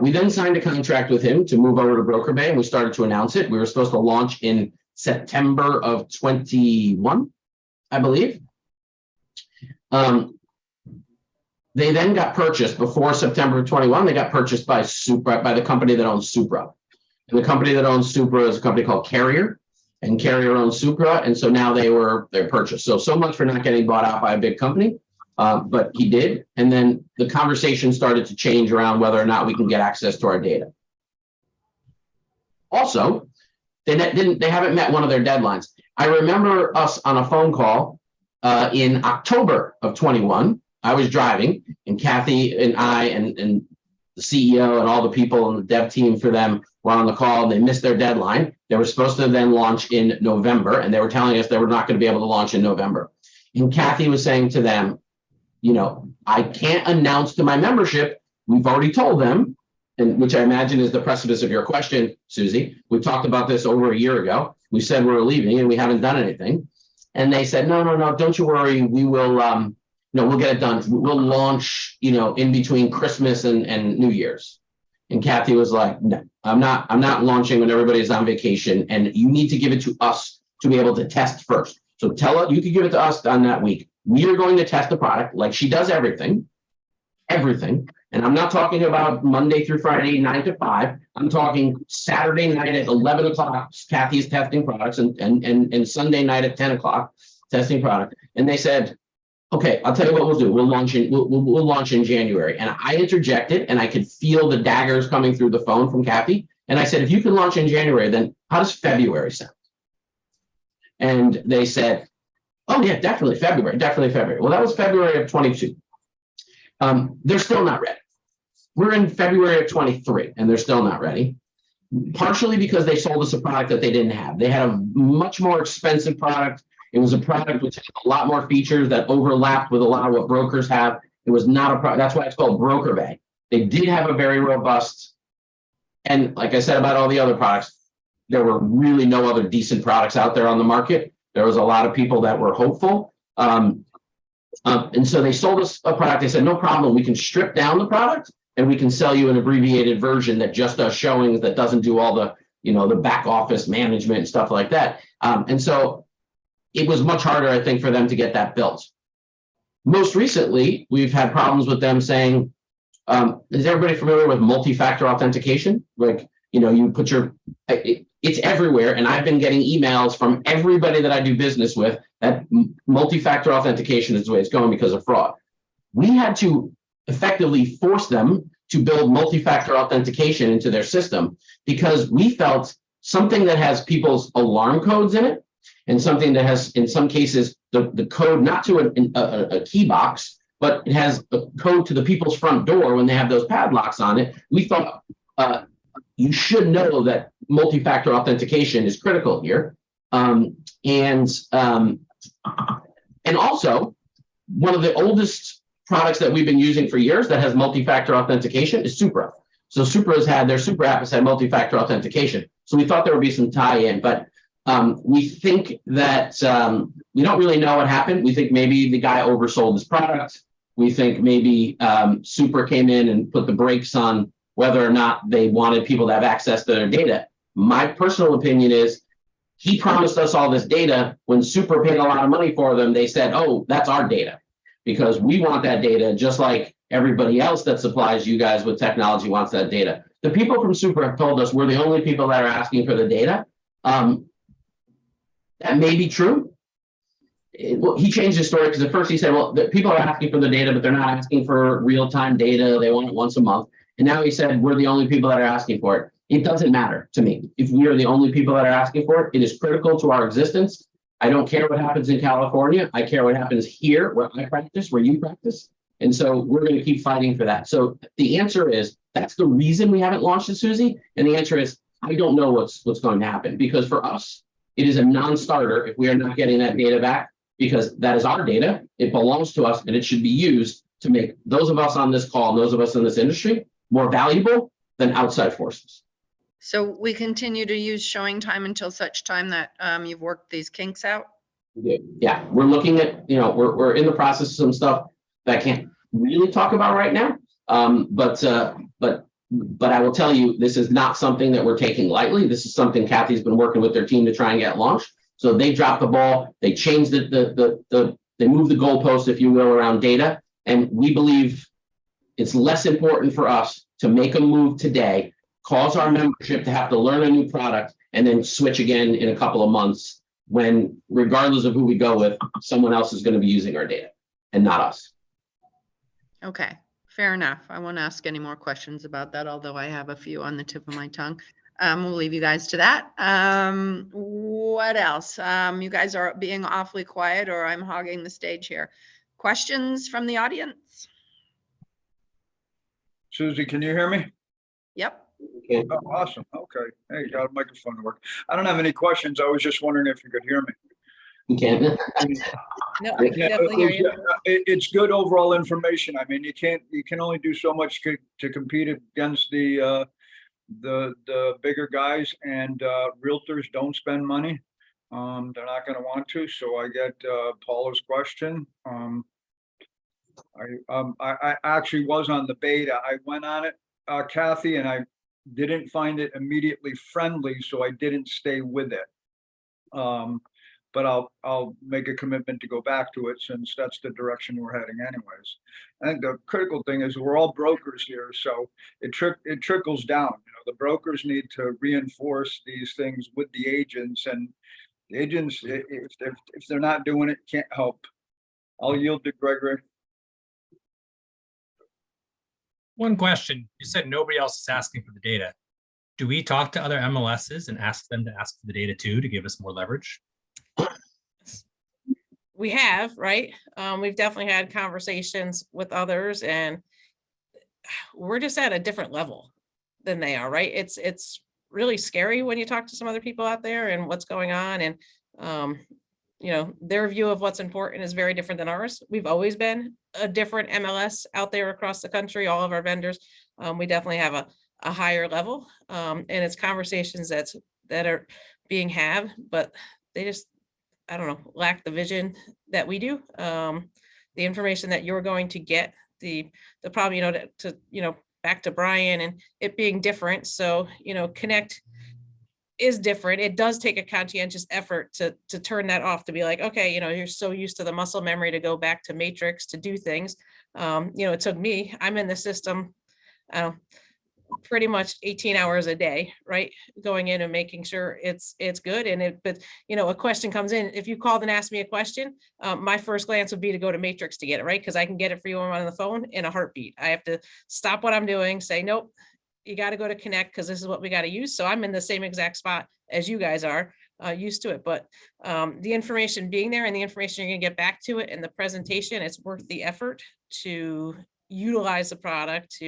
We then signed a contract with him to move over to Broker Bay, and we started to announce it. We were supposed to launch in September of 21, I believe. They then got purchased before September of 21. They got purchased by the company that owns Supra. And the company that owns Supra is a company called Carrier, and Carrier owns Supra. And so now they're purchased. So much for not getting bought out by a big company, but he did. And then the conversation started to change around whether or not we can get access to our data. Also, they haven't met one of their deadlines. I remember us on a phone call in October of 21. I was driving, and Kathy and I and the CEO and all the people and the dev team for them were on the call, and they missed their deadline. They were supposed to then launch in November, and they were telling us they were not going to be able to launch in November. And Kathy was saying to them, I can't announce to my membership, we've already told them and which I imagine is the precipice of your question, Susie. We talked about this over a year ago. We said we're leaving and we haven't done anything. And they said, no, don't you worry. We will, we'll get it done. We'll launch, in between Christmas and New Year's. And Kathy was like, no, I'm not launching when everybody's on vacation, and you need to give it to us to be able to test first. So tell her, you can give it to us on that week. We are going to test the product like she does everything. And I'm not talking about Monday through Friday, 9 to 5. I'm talking Saturday night at 11 o'clock, Kathy is testing products, and Sunday night at 10 o'clock, testing product. And they said, okay, I'll tell you what we'll do. We'll launch in January. And I interjected, and I could feel the daggers coming through the phone from Kathy. And I said, if you can launch in January, then how does February sound? And they said, oh yeah, definitely February. Well, that was February of 22. They're still not ready. We're in February of 23 and they're still not ready. Partially because they sold us a product that they didn't have. They had a much more expensive product. It was a product which had a lot more features that overlapped with a lot of what brokers have. It was not a product. That's why it's called Broker Bay. They did have a very robust, and like I said about all the other products, there were really no other decent products out there on the market. There was a lot of people that were hopeful. And so they sold us a product. They said, no problem. We can strip down the product and we can sell you an abbreviated version that just does showings, that doesn't do all the, the back office management and stuff like that. And so it was much harder, I think, for them to get that built. Most recently, we've had problems with them saying, is everybody familiar with multi-factor authentication? Like, you put it's everywhere. And I've been getting emails from everybody that I do business with that multi-factor authentication is the way it's going because of fraud. We had to effectively force them to build multi-factor authentication into their system because we felt something that has people's alarm codes in it and something that has, in some cases, the code not to a key box, but it has a code to the people's front door when they have those padlocks on it. We thought you should know that multi-factor authentication is critical here. And also, one of the oldest products that we've been using for years that has multi-factor authentication is Supra. So their Supra app has had multi-factor authentication. So we thought there would be some tie-in, but we think that we don't really know what happened. We think maybe the guy oversold his product. We think maybe Supra came in and put the brakes on whether or not they wanted people to have access to their data. My personal opinion is he promised us all this data. When Supra paid a lot of money for them, they said, oh, that's our data because we want that data just like everybody else that supplies you guys with technology wants that data. The people from Supra have told us we're the only people that are asking for the data. That may be true. He changed his story because at first he said, well, the people are asking for the data, but they're not asking for real-time data. They want it once a month. And now he said, we're the only people that are asking for it. It doesn't matter to me. If we are the only people that are asking for it, it is critical to our existence. I don't care what happens in California. I care what happens here, where I practice, where you practice. And so we're going to keep fighting for that. So the answer is, that's the reason we haven't launched it, Susie. And the answer is, I don't know what's going to happen. Because for us, it is a non-starter if we are not getting that data back, because that is our data. It belongs to us, and it should be used to make those of us on this call, and those of us in this industry, more valuable than outside forces. So we continue to use showing time until such time that you've worked these kinks out? Yeah, we're looking at, we're in the process of some stuff that I can't really talk about right now. But I will tell you, this is not something that we're taking lightly. This is something Kathy's been working with their team to try and get launched. So they dropped the ball. They changed they moved the goalpost, if you will, around data. And we believe it's less important for us to make a move today, cause our membership to have to learn a new product, and then switch again in a couple of months when, regardless of who we go with, someone else is going to be using our data and not us. Okay, fair enough. I won't ask any more questions about that, although I have a few on the tip of my tongue. We'll leave you guys to that. What else? You guys are being awfully quiet, or I'm hogging the stage here. Questions from the audience? Susie, can you hear me? Yep. Oh, awesome. Okay. Hey, you got a microphone to work. I don't have any questions. I was just wondering if you could hear me. You can't. No, I can Yeah, definitely hear you. it's good overall information. I mean, you can only do so much to compete against the bigger guys, and realtors don't spend money. They're not going to want to. So I get Paula's question. I actually was on the beta. I went on it, Kathy, and I didn't find it immediately friendly, so I didn't stay with it. But I'll make a commitment to go back to it, since that's the direction we're heading anyways. I think the critical thing is we're all brokers here, so it trickles down. You know, the brokers need to reinforce these things with the agents, and the agents, if they're not doing it, can't help. I'll yield to Gregory. One question, you said nobody else is asking for the data. Do we talk to other MLSs and ask them to ask for the data too, to give us more leverage? We have, right? We've definitely had conversations with others, and we're just at a different level than they are, right? It's really scary when you talk to some other people out there and what's going on, and you know, their view of what's important is very different than ours. We've always been a different MLS out there across the country, all of our vendors. We definitely have a higher level, and it's conversations that are being had, but they just, I don't know, lack the vision that we do. The information that you're going to get, the problem, you know, to you know, back to Brian and it being different. So, you know, Connect is different. It does take a conscientious effort to turn that off, to be like, okay, you know, you're so used to the muscle memory to go back to Matrix to do things. You know, it took me, I'm in the system, pretty much 18 hours a day, right? Going in and making sure it's good. And but you know, a question comes in, if you called and asked me a question, my first glance would be to go to Matrix to get it, right? Because I can get it for you on the phone in a heartbeat. I have to stop what I'm doing, say, nope, you got to go to Connect because this is what we got to use. So I'm in the same exact spot as you guys are, used to it. But the information being there and the information you're going to get back to it and the presentation, it's worth the effort to utilize the product,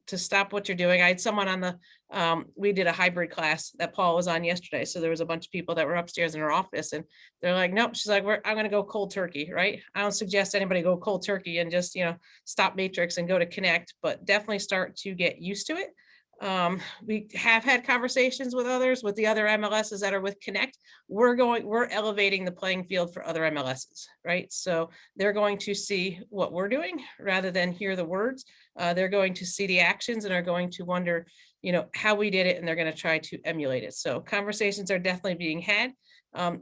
to stop what you're doing. I had someone on the, we did a hybrid class that Paul was on yesterday. So there was a bunch of people that were upstairs in her office and they're like, nope. She's like, I'm going to go cold turkey, right? I don't suggest anybody go cold turkey and just, you know, stop Matrix and go to Connect, but definitely start to get used to it. We have had conversations with others, with the other MLSs that are with Connect. We're elevating the playing field for other MLSs, right? So they're going to see what we're doing rather than hear the words. They're going to see the actions and are going to wonder, you know, how we did it, and they're going to try to emulate it. So conversations are definitely being had.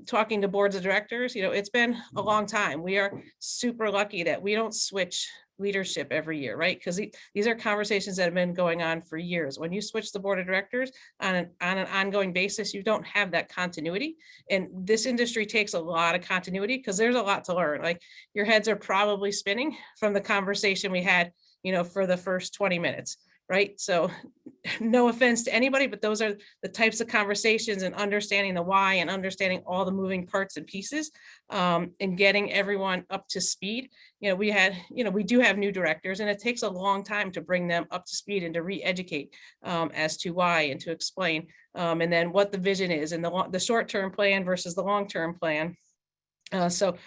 Talking to boards of directors, you know, it's been a long time. We are super lucky that we don't switch leadership every year, right? Because these are conversations that have been going on for years. When you switch the board of directors on an ongoing basis, you don't have that continuity. And this industry takes a lot of continuity because there's a lot to learn. Like your heads are probably spinning from the conversation we had, you know, for the first 20 minutes, right? So no offense to anybody, but those are the types of conversations and understanding the why and understanding all the moving parts and pieces, and getting everyone up to speed. You know, we do have new directors and it takes a long time to bring them up to speed and to re-educate as to why and to explain, and then what the vision is and the short-term plan versus the long-term plan. So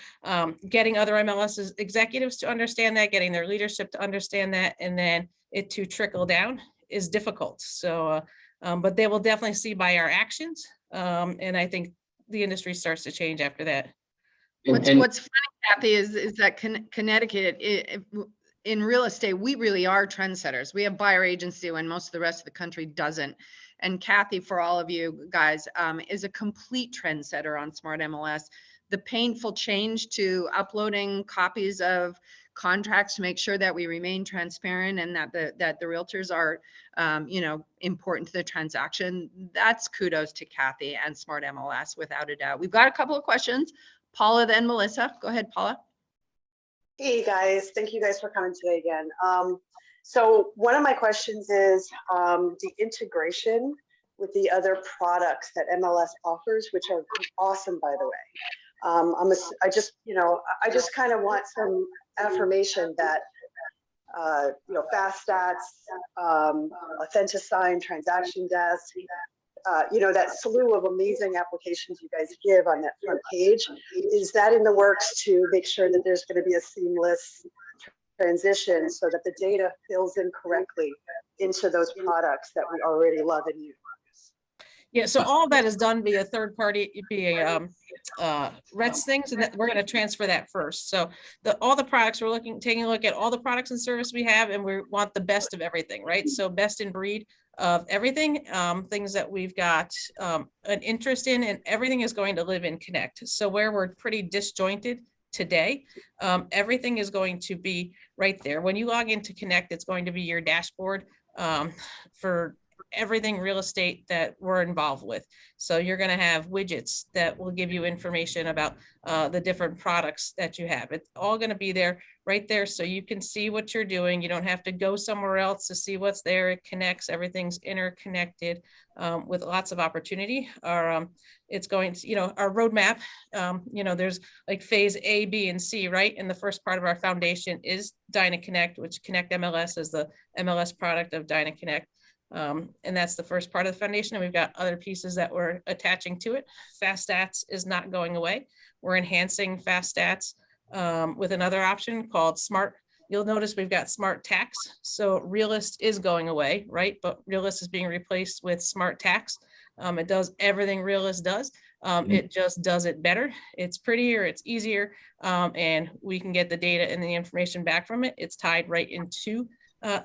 getting other MLS executives to understand that, getting their leadership to understand that, and then it to trickle down is difficult. So, but they will definitely see by our actions. And I think the industry starts to change after that. What's funny, Kathy, is that Connecticut, in real estate, we really are trendsetters. We have buyer agency when most of the rest of the country doesn't. And Kathy, for all of you guys, is a complete trendsetter on Smart MLS. The painful change to uploading copies of contracts to make sure that we remain transparent and that the realtors are, you know, important to the transaction. That's kudos to Kathy and Smart MLS, without a doubt. We've got a couple of questions. Paula, then Melissa. Go ahead, Paula. Hey guys, thank you guys for coming today again. So one of my questions is the integration with the other products that MLS offers, which are awesome, by the way. I just kind of want some affirmation that, you know, Fast Stats, Authentisign, Transaction Desk, that slew of amazing applications you guys give on that front page, is that in the works to make sure that there's going to be a seamless transition so that the data fills in correctly into those products that we already love and use? Yeah, so all of that is done via third party, via RETS things, and that we're going to transfer that first. So all the products, we're taking a look at all the products and service we have, and we want the best of everything, right? So best in breed of everything, things that we've got an interest in, and everything is going to live in Connect. So where we're pretty disjointed today, everything is going to be right there. When you log into Connect, it's going to be your dashboard for everything real estate that we're involved with. So you're going to have widgets that will give you information about the different products that you have. It's all going to be there, right there, so you can see what you're doing. You don't have to go somewhere else to see what's there. It connects, everything's interconnected with lots of opportunity. It's going to, our roadmap, there's like phase A, B, and C, right? And the first part of our foundation is DynaConnect, which Connect MLS is the MLS product of DynaConnect. And that's the first part of the foundation. And we've got other pieces that we're attaching to it. Fast Stats is not going away. We're enhancing Fast Stats with another option called Smart. You'll notice we've got Smart Tax. So Realist is going away, right? But Realist is being replaced with Smart Tax. It does everything Realist does. It just does it better. It's prettier, it's easier, and we can get the data and the information back from it. It's tied right into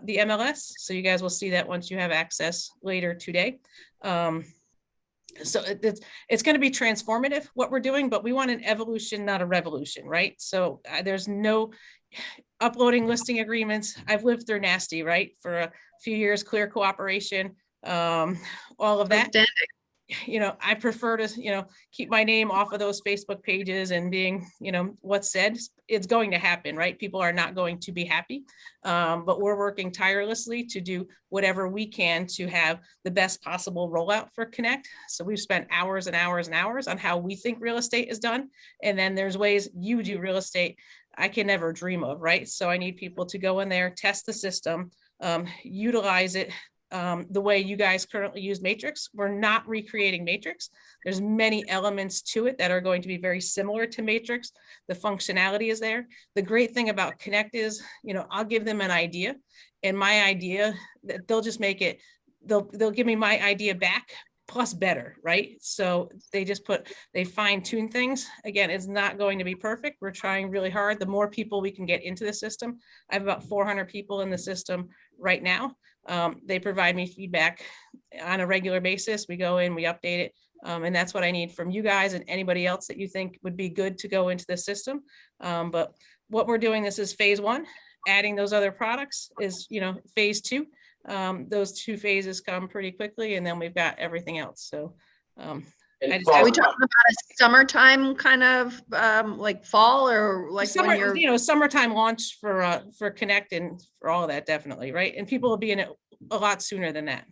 the MLS. So you guys will see that once you have access later today. So it's going to be transformative what we're doing, but we want an evolution, not a revolution, right? So there's no uploading listing agreements. I've lived through nasty, right? For a few years, clear cooperation, all of that. I prefer to, keep my name off of those Facebook pages and being, what's said. It's going to happen, right? People are not going to be happy, but we're working tirelessly to do whatever we can to have the best possible rollout for Connect. So we've spent hours and hours and hours on how we think real estate is done. And then there's ways you do real estate I can never dream of, right? So I need people to go in there, test the system, utilize it, the way you guys currently use Matrix. We're not recreating Matrix. There's many elements to it that are going to be very similar to Matrix. The functionality is there. The great thing about Connect is, I'll give them an idea, and my idea, they'll just make it, they'll give me my idea back plus better, right? So they fine tune things. Again, it's not going to be perfect. We're trying really hard. The more people we can get into the system, I have about 400 people in the system right now. They provide me feedback on a regular basis. We go in, we update it. And that's what I need from you guys and anybody else that you think would be good to go into the system. But what we're doing, this is phase one. Adding those other products is, phase two. Those two phases come pretty quickly, and then we've got everything else. So are we talking about a summertime kind of like fall, or like summer, when you're summertime launch for Connect and for all of that, definitely, right? And people will be in it a lot sooner than that.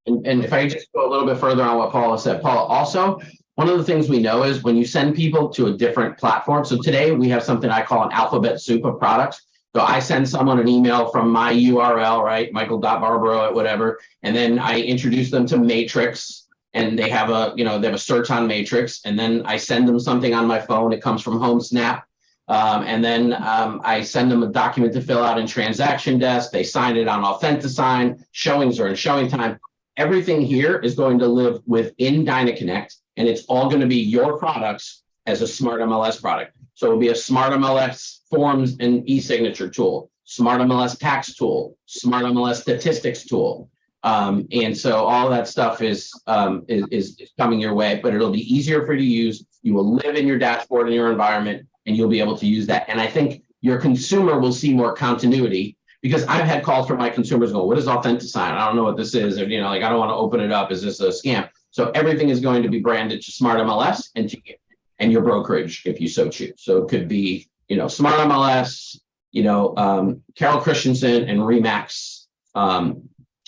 And if I just go a little bit further on what Paula said, Paula, also, one of the things we know is when you send people to a different platform. So today we have something I call an alphabet soup of products. So I send someone an email from my URL, right? Michael.Barbaro at whatever. And then I introduce them to Matrix, and they have a search on Matrix. And then I send them something on my phone. It comes from HomeSnap. And then I send them a document to fill out in Transaction Desk. They sign it on AuthentiSign. Showings are in Showing Time. Everything here is going to live within DynaConnect, and it's all going to be your products as a Smart MLS product. So it'll be a Smart MLS forms and e-signature tool, Smart MLS tax tool, Smart MLS statistics tool. And so all that stuff is coming your way, but it'll be easier for you to use. You will live in your dashboard in your environment, and you'll be able to use that. And I think your consumer will see more continuity, because I've had calls from my consumers go, what is AuthentiSign? I don't know what this is. Or, I don't want to open it up. Is this a scam? So everything is going to be branded to Smart MLS and your brokerage, if you so choose. So it could be, Smart MLS, Carol Christensen and Remax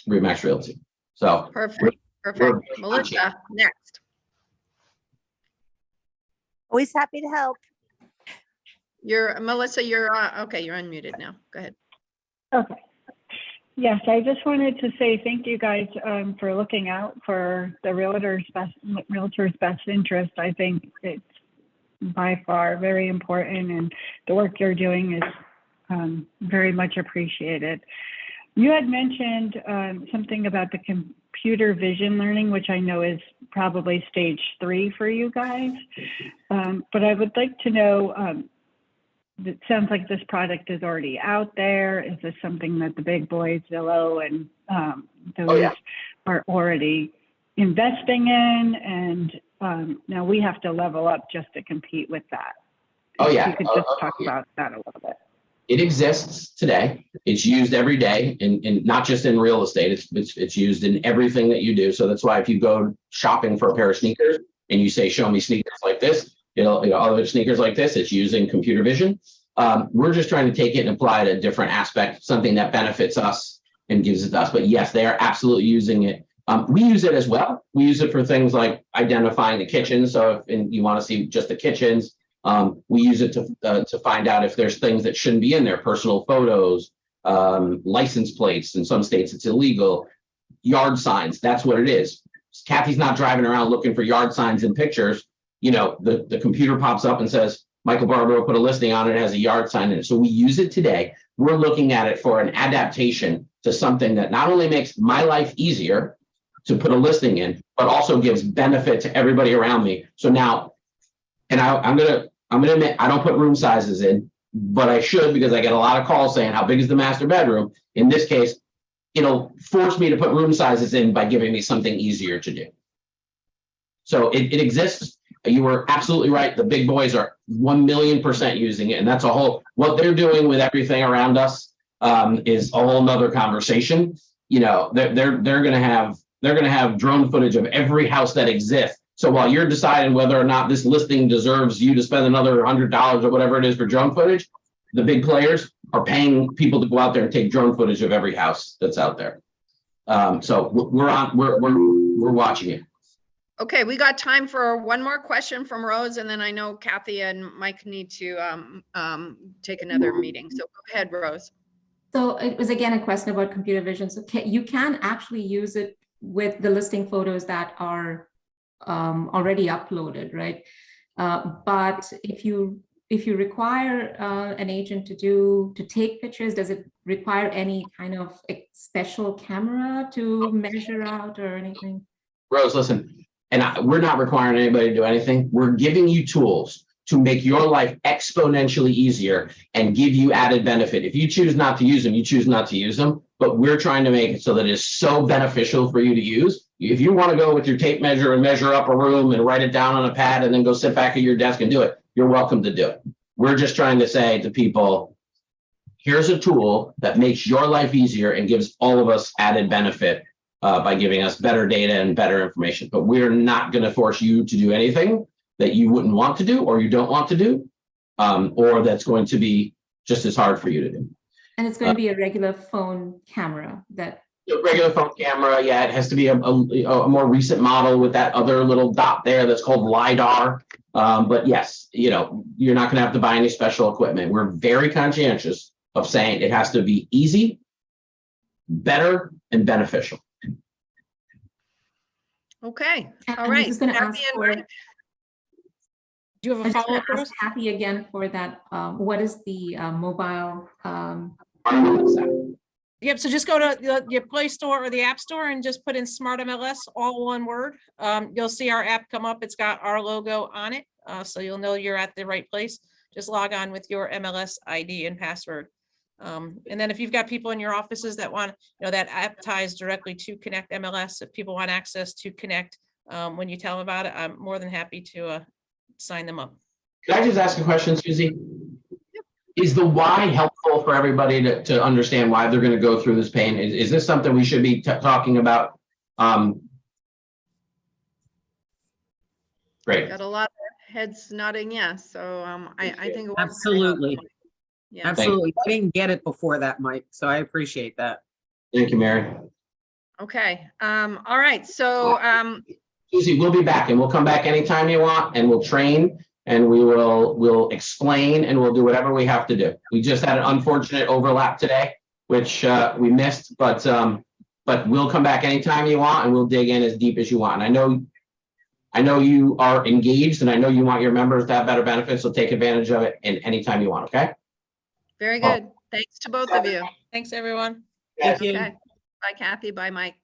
Realty. So perfect. Melissa, next. Always happy to help. Melissa, you're okay. You're unmuted now. Go ahead. Okay. Yes, I just wanted to say thank you guys for looking out for the realtor's best interest. I think it's by far very important, and the work you're doing is very much appreciated. You had mentioned something about the computer vision learning, which I know is probably stage 3 for you guys. But I would like to know, it sounds like this product is already out there. Is this something that the big boys, Zillow and those are already investing in? And now we have to level up just to compete with that. Oh, yeah. If you could just talk about that a little bit. It exists today. It's used every day, and not just in real estate. It's used in everything that you do. So that's why if you go shopping for a pair of sneakers and you say, "Show me sneakers like this," other sneakers like this, it's using computer vision. We're just trying to take it and apply it a different aspect, something that benefits us and gives it to us. But yes, they are absolutely using it. We use it as well. We use it for things like identifying the kitchen. So if you want to see just the kitchens, we use it to find out if there's things that shouldn't be in there, personal photos, license plates. In some states, it's illegal. Yard signs, that's what it is. Kathy's not driving around looking for yard signs and pictures. The computer pops up and says, Michael Barbaro put a listing on it, has a yard sign in it. So we use it today. We're looking at it for an adaptation to something that not only makes my life easier to put a listing in, but also gives benefit to everybody around me. So now, and I'm gonna admit, I don't put room sizes in, but I should, because I get a lot of calls saying, how big is the master bedroom? In this case, it'll force me to put room sizes in by giving me something easier to do. So it exists. You were absolutely right. The big boys are 1,000,000% using it. And that's what they're doing with everything around us is a whole nother conversation. They're going to have drone footage of every house that exists. So while you're deciding whether or not this listing deserves you to spend another $100 or whatever it is for drone footage, the big players are paying people to go out there and take drone footage of every house that's out there. So we're watching it. Okay, we got time for one more question from Rose, and then I know Kathy and Mike need to take another meeting. So go ahead, Rose. So it was again a question about computer vision. So you can actually use it with the listing photos that are already uploaded, right? But if you require an agent to take pictures, does it require any kind of special camera to measure out or anything? Rose, listen, and we're not requiring anybody to do anything. We're giving you tools to make your life exponentially easier and give you added benefit. If you choose not to use them, you choose not to use them. But we're trying to make it so that it's so beneficial for you to use. If you want to go with your tape measure and measure up a room and write it down on a pad and then go sit back at your desk and do it, you're welcome to do it. We're just trying to say to people, here's a tool that makes your life easier and gives all of us added benefit by giving us better data and better information. But we're not going to force you to do anything that you wouldn't want to do or you don't want to do, or that's going to be just as hard for you to do. And it's going to be a regular phone camera that. A regular phone camera, yeah, it has to be a more recent model with that other little dot there that's called LiDAR. But yes, you're not going to have to buy any special equipment. We're very conscientious of saying it has to be easy, better, and beneficial. Okay, And all right. I'm just going to Kathy ask and for. Mike. Do you have a I'm just going follow-up, to Rose? ask Kathy again for that. What is the mobile? Yep, so just go to your Play Store or the App Store and just put in Smart MLS, all one word. You'll see our app come up. It's got our logo on it. So you'll know you're at the right place. Just log on with your MLS ID and password. And then if you've got people in your offices that want, that app ties directly to Connect MLS. If people want access to Connect, when you tell them about it, I'm more than happy to sign them up. Can I just ask a question, Susie? Is the why helpful for everybody to understand why they're going to go through this pain? Is this something we should be talking about? Great. Got a lot of heads nodding yes. So I think it was Absolutely. yeah. Absolutely. I didn't get it before that, Mike, so I appreciate that. Thank you, Mary. Okay. All right. So Susie, we'll be back and we'll come back anytime you want and we'll train and we'll explain and we'll do whatever we have to do. We just had an unfortunate overlap today. which we missed, but we'll come back anytime you want and we'll dig in as deep as you want. And I know you are engaged and I know you want your members to have better benefits, so take advantage of it in anytime you want, okay? Very Oh. good. Thanks to both of you. Thanks, everyone. Thank you. Okay. Bye, Kathy. Bye, Mike.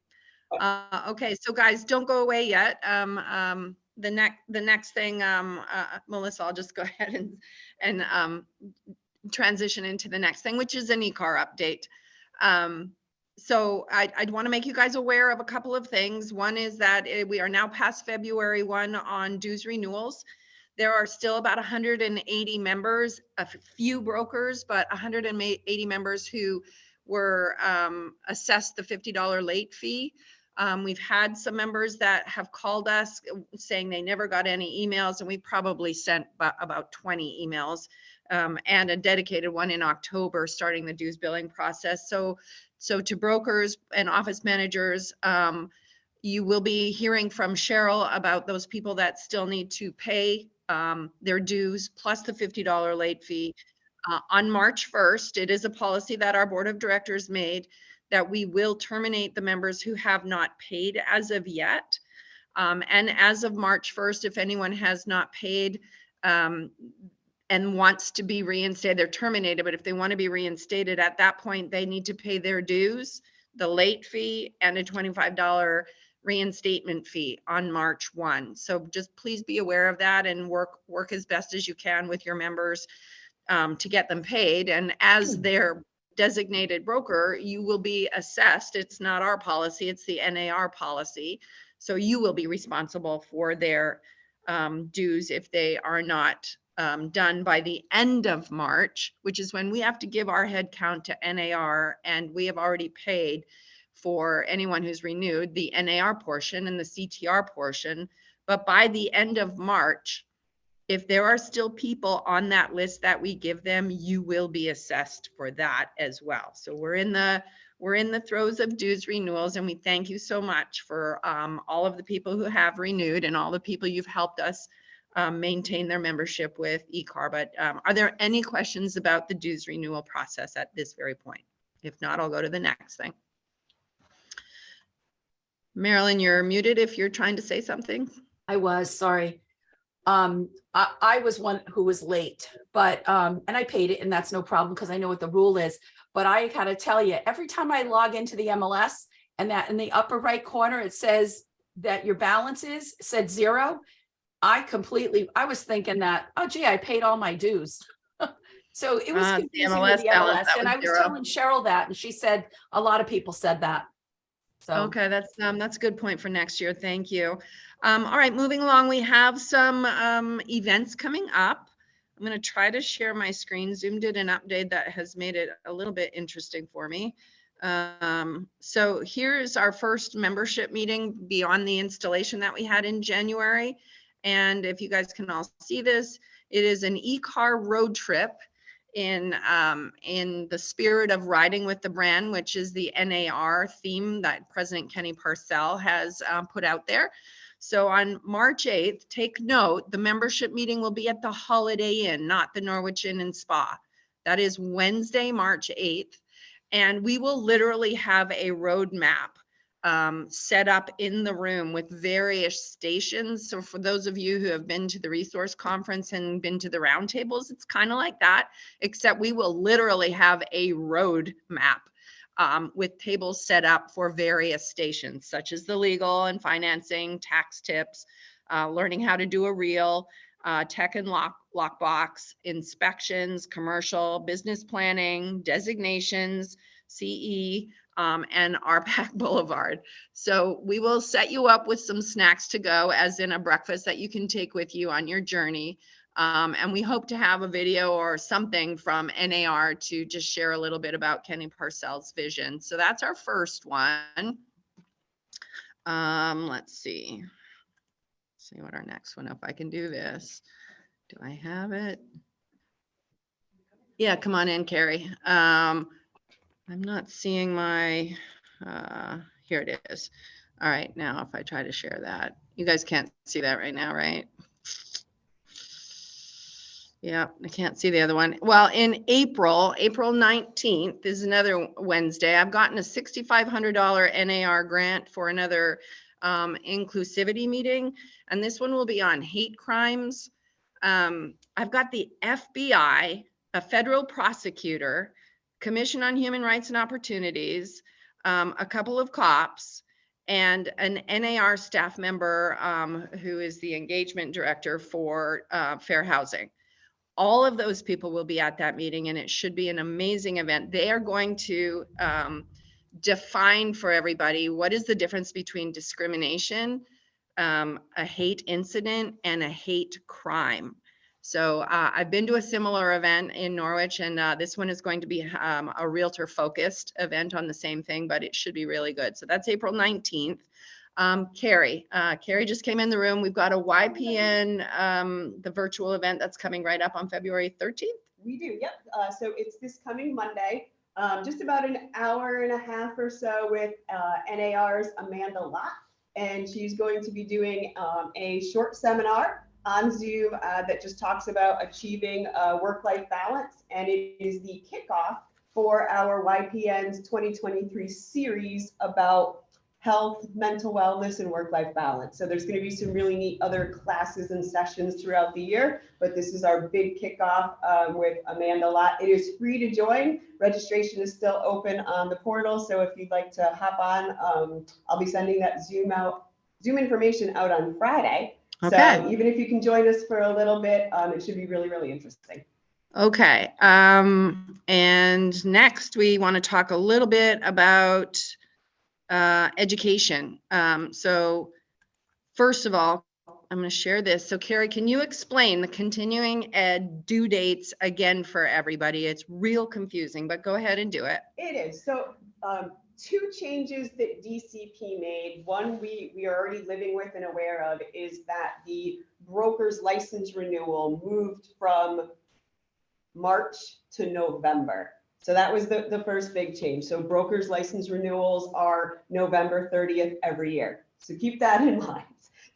Okay, so guys, don't go away yet. The next thing, Melissa, I'll just go ahead and transition into the next thing, which is an ECAR update. So I'd want to make you guys aware of a couple of things. One is that we are now past February 1 on dues renewals. There are still about 180 members, a few brokers, but 180 members who were assessed the $50 late fee. We've had some members that have called us saying they never got any emails, and we probably sent about 20 emails and a dedicated one in October starting the dues billing process. So to brokers and office managers, you will be hearing from Cheryl about those people that still need to pay their dues plus the $50 late fee. On March 1st, it is a policy that our board of directors made that we will terminate the members who have not paid as of yet. And as of March 1st, if anyone has not paid and wants to be reinstated, they're terminated, but if they want to be reinstated at that point, they need to pay their dues, the late fee, and a $25 reinstatement fee on March 1. So just please be aware of that and work as best as you can with your members to get them paid. And as their designated broker, you will be assessed. It's not our policy, it's the NAR policy. So you will be responsible for their dues if they are not done by the end of March, which is when we have to give our head count to NAR, and we have already paid for anyone who's renewed the NAR portion and the CTR portion. But by the end of March, if there are still people on that list that we give them, you will be assessed for that as well. So we're in the throes of dues renewals, and we thank you so much for all of the people who have renewed and all the people you've helped us maintain their membership with ECAR. But are there any questions about the dues renewal process at this very point? If not, I'll go to the next thing. Marilyn, you're muted if you're trying to say something. I was, sorry. I was one who was late, but, and I paid it, and that's no problem because I know what the rule is. But I gotta tell you, every time I log into the MLS and that in the upper right corner, it says that your balance said 0. I was thinking that, oh gee, I paid all my dues. So it was confusing with the MLS, and I was telling Cheryl that, and she said a lot of people said that. So okay, that's a good point for next year. Thank you. All right, moving along, we have some events coming up. I'm going to try to share my screen. Zoom did an update that has made it a little bit interesting for me. So here's our first membership meeting beyond the installation that we had in January. And if you guys can all see this, it is an ECAR road trip in the spirit of riding with the brand, which is the NAR theme that President Kenny Parcell has put out there. So on March 8th, take note, the membership meeting will be at the Holiday Inn, not the Norwich Inn and Spa. That is Wednesday, March 8th. And we will literally have a road map set up in the room with various stations. So for those of you who have been to the resource conference and been to the roundtables, it's kind of like that, except we will literally have a road map with tables set up for various stations, such as the legal and financing, tax tips, learning how to do a reel, tech and lockbox, inspections, commercial, business planning, designations, CE, and RPAC Boulevard. So we will set you up with some snacks to go, as in a breakfast that you can take with you on your journey. And we hope to have a video or something from NAR to just share a little bit about Kenny Parcell's vision. So that's our first one. Let's see what our next one, if I can do this. Do I have it? Yeah, come on in, Carrie. I'm not seeing my, here it is. All right, now if I try to share that, you guys can't see that right now, right? Yeah, I can't see the other one. Well, in April 19th is another Wednesday. I've gotten a $6,500 NAR grant for another inclusivity meeting. And this one will be on hate crimes. I've got the FBI, a federal prosecutor, Commission on Human Rights and Opportunities, a couple of cops, and an NAR staff member who is the engagement director for fair housing. All of those people will be at that meeting, and it should be an amazing event. They are going to define for everybody what is the difference between discrimination, a hate incident, and a hate crime. So I've been to a similar event in Norwich, and this one is going to be a realtor focused event on the same thing, but it should be really good. So that's April 19th. Carrie just came in the room. We've got a YPN, the virtual event that's coming right up on February 13th. We do, yep. So it's this coming Monday, just about an hour and a half or so with NAR's Amanda Lott. And she's going to be doing a short seminar on Zoom that just talks about achieving work-life balance. And it is the kickoff for our YPN's 2023 series about health, mental wellness, and work-life balance. So there's going to be some really neat other classes and sessions throughout the year, but this is our big kickoff with Amanda Lott. It is free to join. Registration is still open on the portal, so if you'd like to hop on, I'll be sending that Zoom information out on Friday. Okay. So even if you can join us for a little bit, it should be really, really interesting. Okay. And next we want to talk a little bit about education. So first of all, I'm going to share this. So Carrie, can you explain the continuing ed due dates again for everybody? It's real confusing, but go ahead and do it. It is. So two changes that DCP made. One we are already living with and aware of is that the broker's license renewal moved from March to November. So that was the first big change. So brokers' license renewals are November 30th every year. So keep that in mind.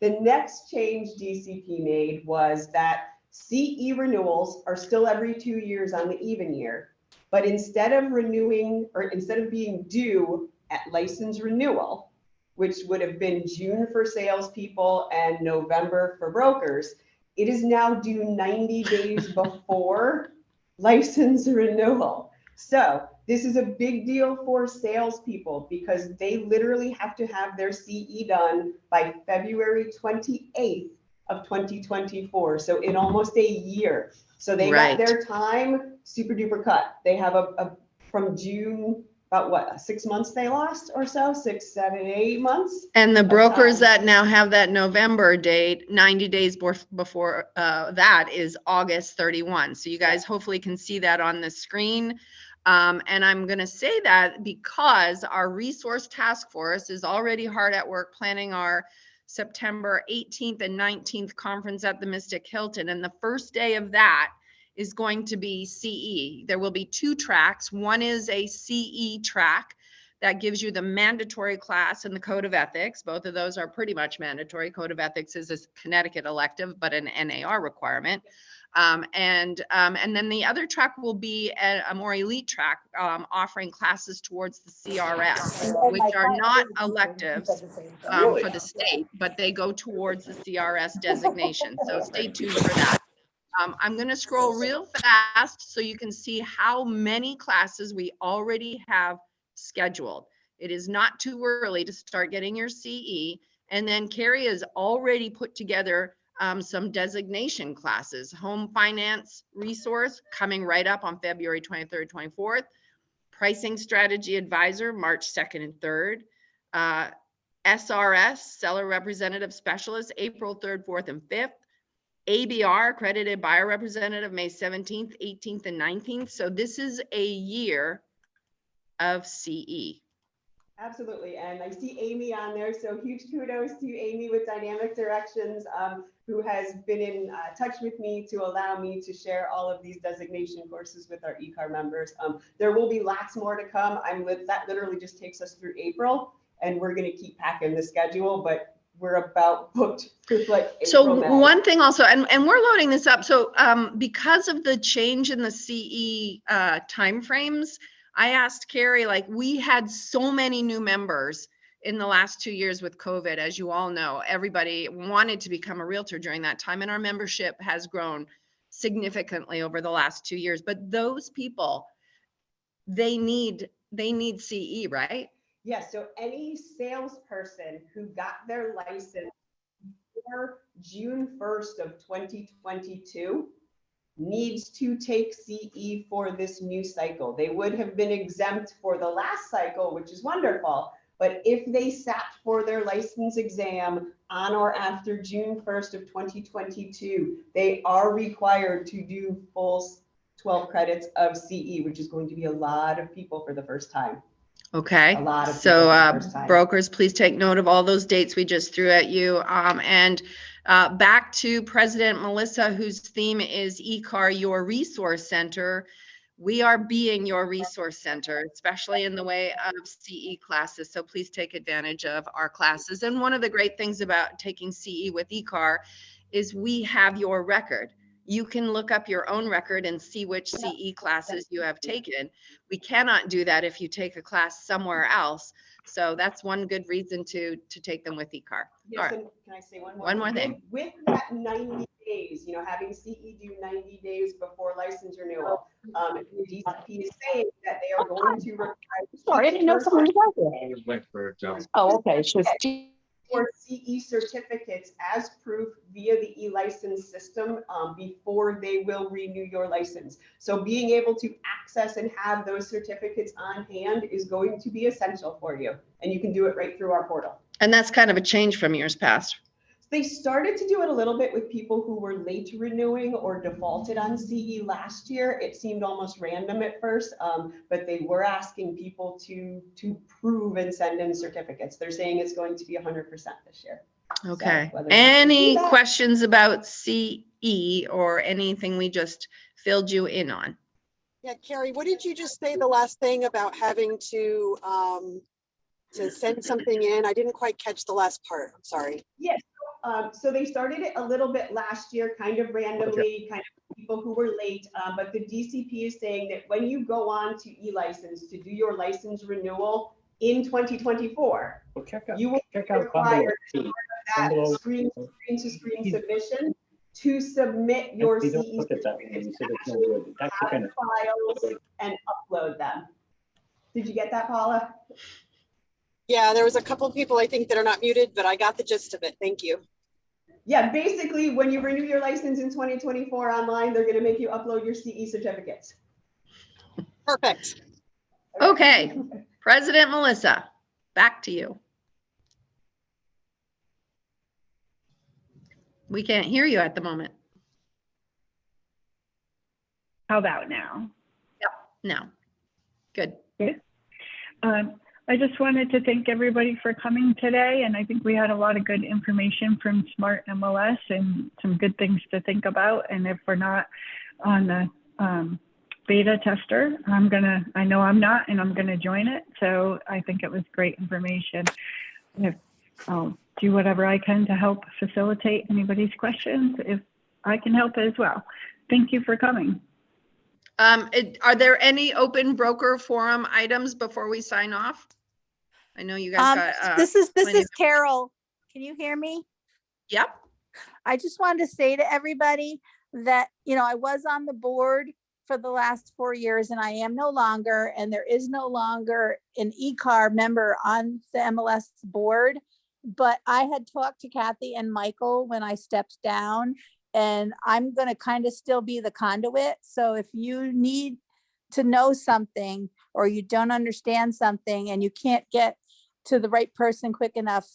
The next change DCP made was that CE renewals are still every 2 years on the even year, but instead of renewing or instead of being due at license renewal, which would have been June for salespeople and November for brokers, it is now due 90 days before license renewal. So this is a big deal for salespeople because they literally have to have their CE done by February 28th of 2024. So in almost a year. So they got their time super duper cut. They have a from June, about what, 6 months they lost or so, 6, 7, 8 months. And the brokers that now have that November date, 90 days before that is August 31. So you guys hopefully can see that on the screen. And I'm going to say that because our resource task force is already hard at work planning our September 18th and 19th conference at the Mystic Hilton. And the first day of that is going to be CE. There will be 2 tracks. One is a CE track that gives you the mandatory class and the Code of Ethics. Both of those are pretty much mandatory. Code of Ethics is a Connecticut elective, but an NAR requirement. And then the other track will be a more elite track offering classes towards the CRS, which are not electives for the state, but they go towards the CRS designation. So stay tuned for that. I'm going to scroll real fast so you can see how many classes we already have scheduled. It is not too early to start getting your CE. And then Carrie has already put together some designation classes. Home finance resource coming right up on February 23rd, 24th. Pricing strategy advisor, March 2nd and 3rd. SRS, seller representative specialist, April 3rd, 4th, and 5th. ABR, accredited buyer representative, May 17th, 18th, and 19th. So this is a year of CE. Absolutely. And I see Amy on there. So huge kudos to Amy with Dynamic Directions, who has been in touch with me to allow me to share all of these designation courses with our ECAR members. There will be lots more to come. That literally just takes us through April, and we're going to keep packing the schedule. But we're about booked through like So April, May. one thing also, and we're loading this up. So because of the change in the CE timeframes, I asked Carrie, like, we had so many new members in the last 2 years with COVID, as you all know. Everybody wanted to become a realtor during that time, and our membership has grown significantly over the last 2 years. But those people, they need CE, right? Yes, so any salesperson who got their license before June 1st of 2022 needs to take CE for this new cycle. They would have been exempt for the last cycle, which is wonderful. But if they sat for their license exam on or after June 1st of 2022, they are required to do full 12 credits of CE, which is going to be a lot of people for the first time. Okay, A lot of people so for the first time. brokers, please take note of all those dates we just threw at you. And back to President Melissa, whose theme is ECAR, your resource center. We are being your resource center, especially in the way of CE classes. So please take advantage of our classes. And one of the great things about taking CE with ECAR is we have your record. You can look up your own record and see which CE classes you have taken. We cannot do that if you take a class somewhere else. So that's one good reason to take them with ECAR. Yes, All right. and can I say one more? One more thing. With that 90 days, having CE do 90 days before license renewal, DCP is saying that they are going to require. Sorry, I didn't know someone was out there. Oh, okay. For CE certificates as proof via the e-license system before they will renew your license. So being able to access and have those certificates on hand is going to be essential for you. And you can do it right through our portal. And that's kind of a change from years past. They started to do it a little bit with people who were late renewing or defaulted on CE last year. It seemed almost random at first, but they were asking people to prove and send in certificates. They're saying it's going to be 100% this year. Okay. So Any questions about CE or anything we just filled you in on? Yeah, Carrie, what did you just say the last thing about having to send something in? I didn't quite catch the last part. I'm sorry. Yes. So they started it a little bit last year, kind of randomly, kind of people who were late. But the DCP is saying that when you go on to e-license to do your license renewal in 2024, you will be required that screen-to-screen submission to submit your CE certificates, files and upload them. Did you get that, Paula? Yeah, there was a couple of people I think that are not muted, but I got the gist of it. Thank you. Yeah, basically, when you renew your license in 2024 online, they're going to make you upload your CE certificates. Perfect. Okay, President Melissa, back to you. We can't hear you at the moment. How about now? Yep, no. Good. Good. I just wanted to thank everybody for coming today. And I think we had a lot of good information from Smart MLS and some good things to think about. And if we're not on the beta tester, I know I'm not, and I'm going to join it. So I think it was great information. I'll do whatever I can to help facilitate anybody's questions if I can help as well. Thank you for coming. Are there any open broker forum items before we sign off? I know you guys got. This is Carol. Can you hear me? Yep. I just wanted to say to everybody that, I was on the board for the last 4 years and I am no longer, and there is no longer an ECAR member on the MLS board. But I had talked to Kathy and Michael when I stepped down, and I'm going to kind of still be the conduit. So if you need to know something or you don't understand something and you can't get to the right person quick enough,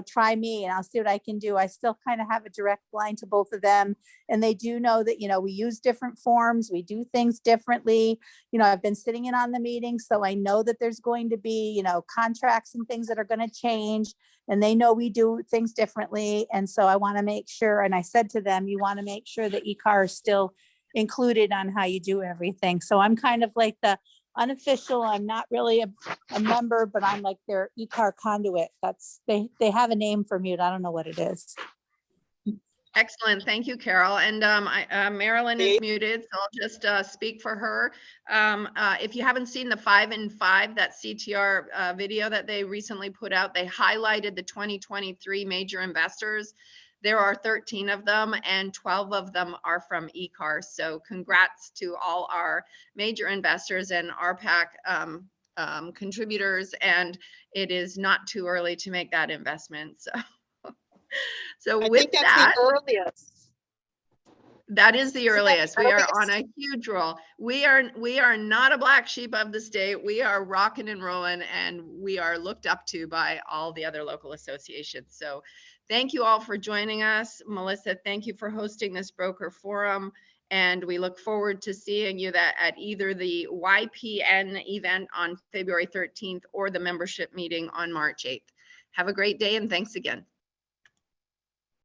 try me and I'll see what I can do. I still kind of have a direct line to both of them. And they do know that, we use different forms, we do things differently. I've been sitting in on the meetings, so I know that there's going to be, contracts and things that are going to change, and they know we do things differently. And so I want to make sure, and I said to them, you want to make sure that ECAR is still included on how you do everything. So I'm kind of like the unofficial. I'm not really a member, but I'm like their ECAR conduit. That's, they have a name for me, but I don't know what it is. Excellent. Thank you, Carol. And Marilyn is muted, so I'll just speak for her. If you haven't seen the 5 in 5, that CTR video that they recently put out, they highlighted the 2023 major investors. There are 13 of them, and 12 of them are from ECAR. So congrats to all our major investors and RPAC contributors. And it is not too early to make that investment. So I with think that's that, the earliest. that is the Isn't that earliest. the We are on earliest? a huge roll. We are not a black sheep of the state. We are rocking and rolling, and we are looked up to by all the other local associations. So thank you all for joining us. Melissa, thank you for hosting this broker forum. And we look forward to seeing you at either the YPN event on February 13th or the membership meeting on March 8th. Have a great day, and thanks again.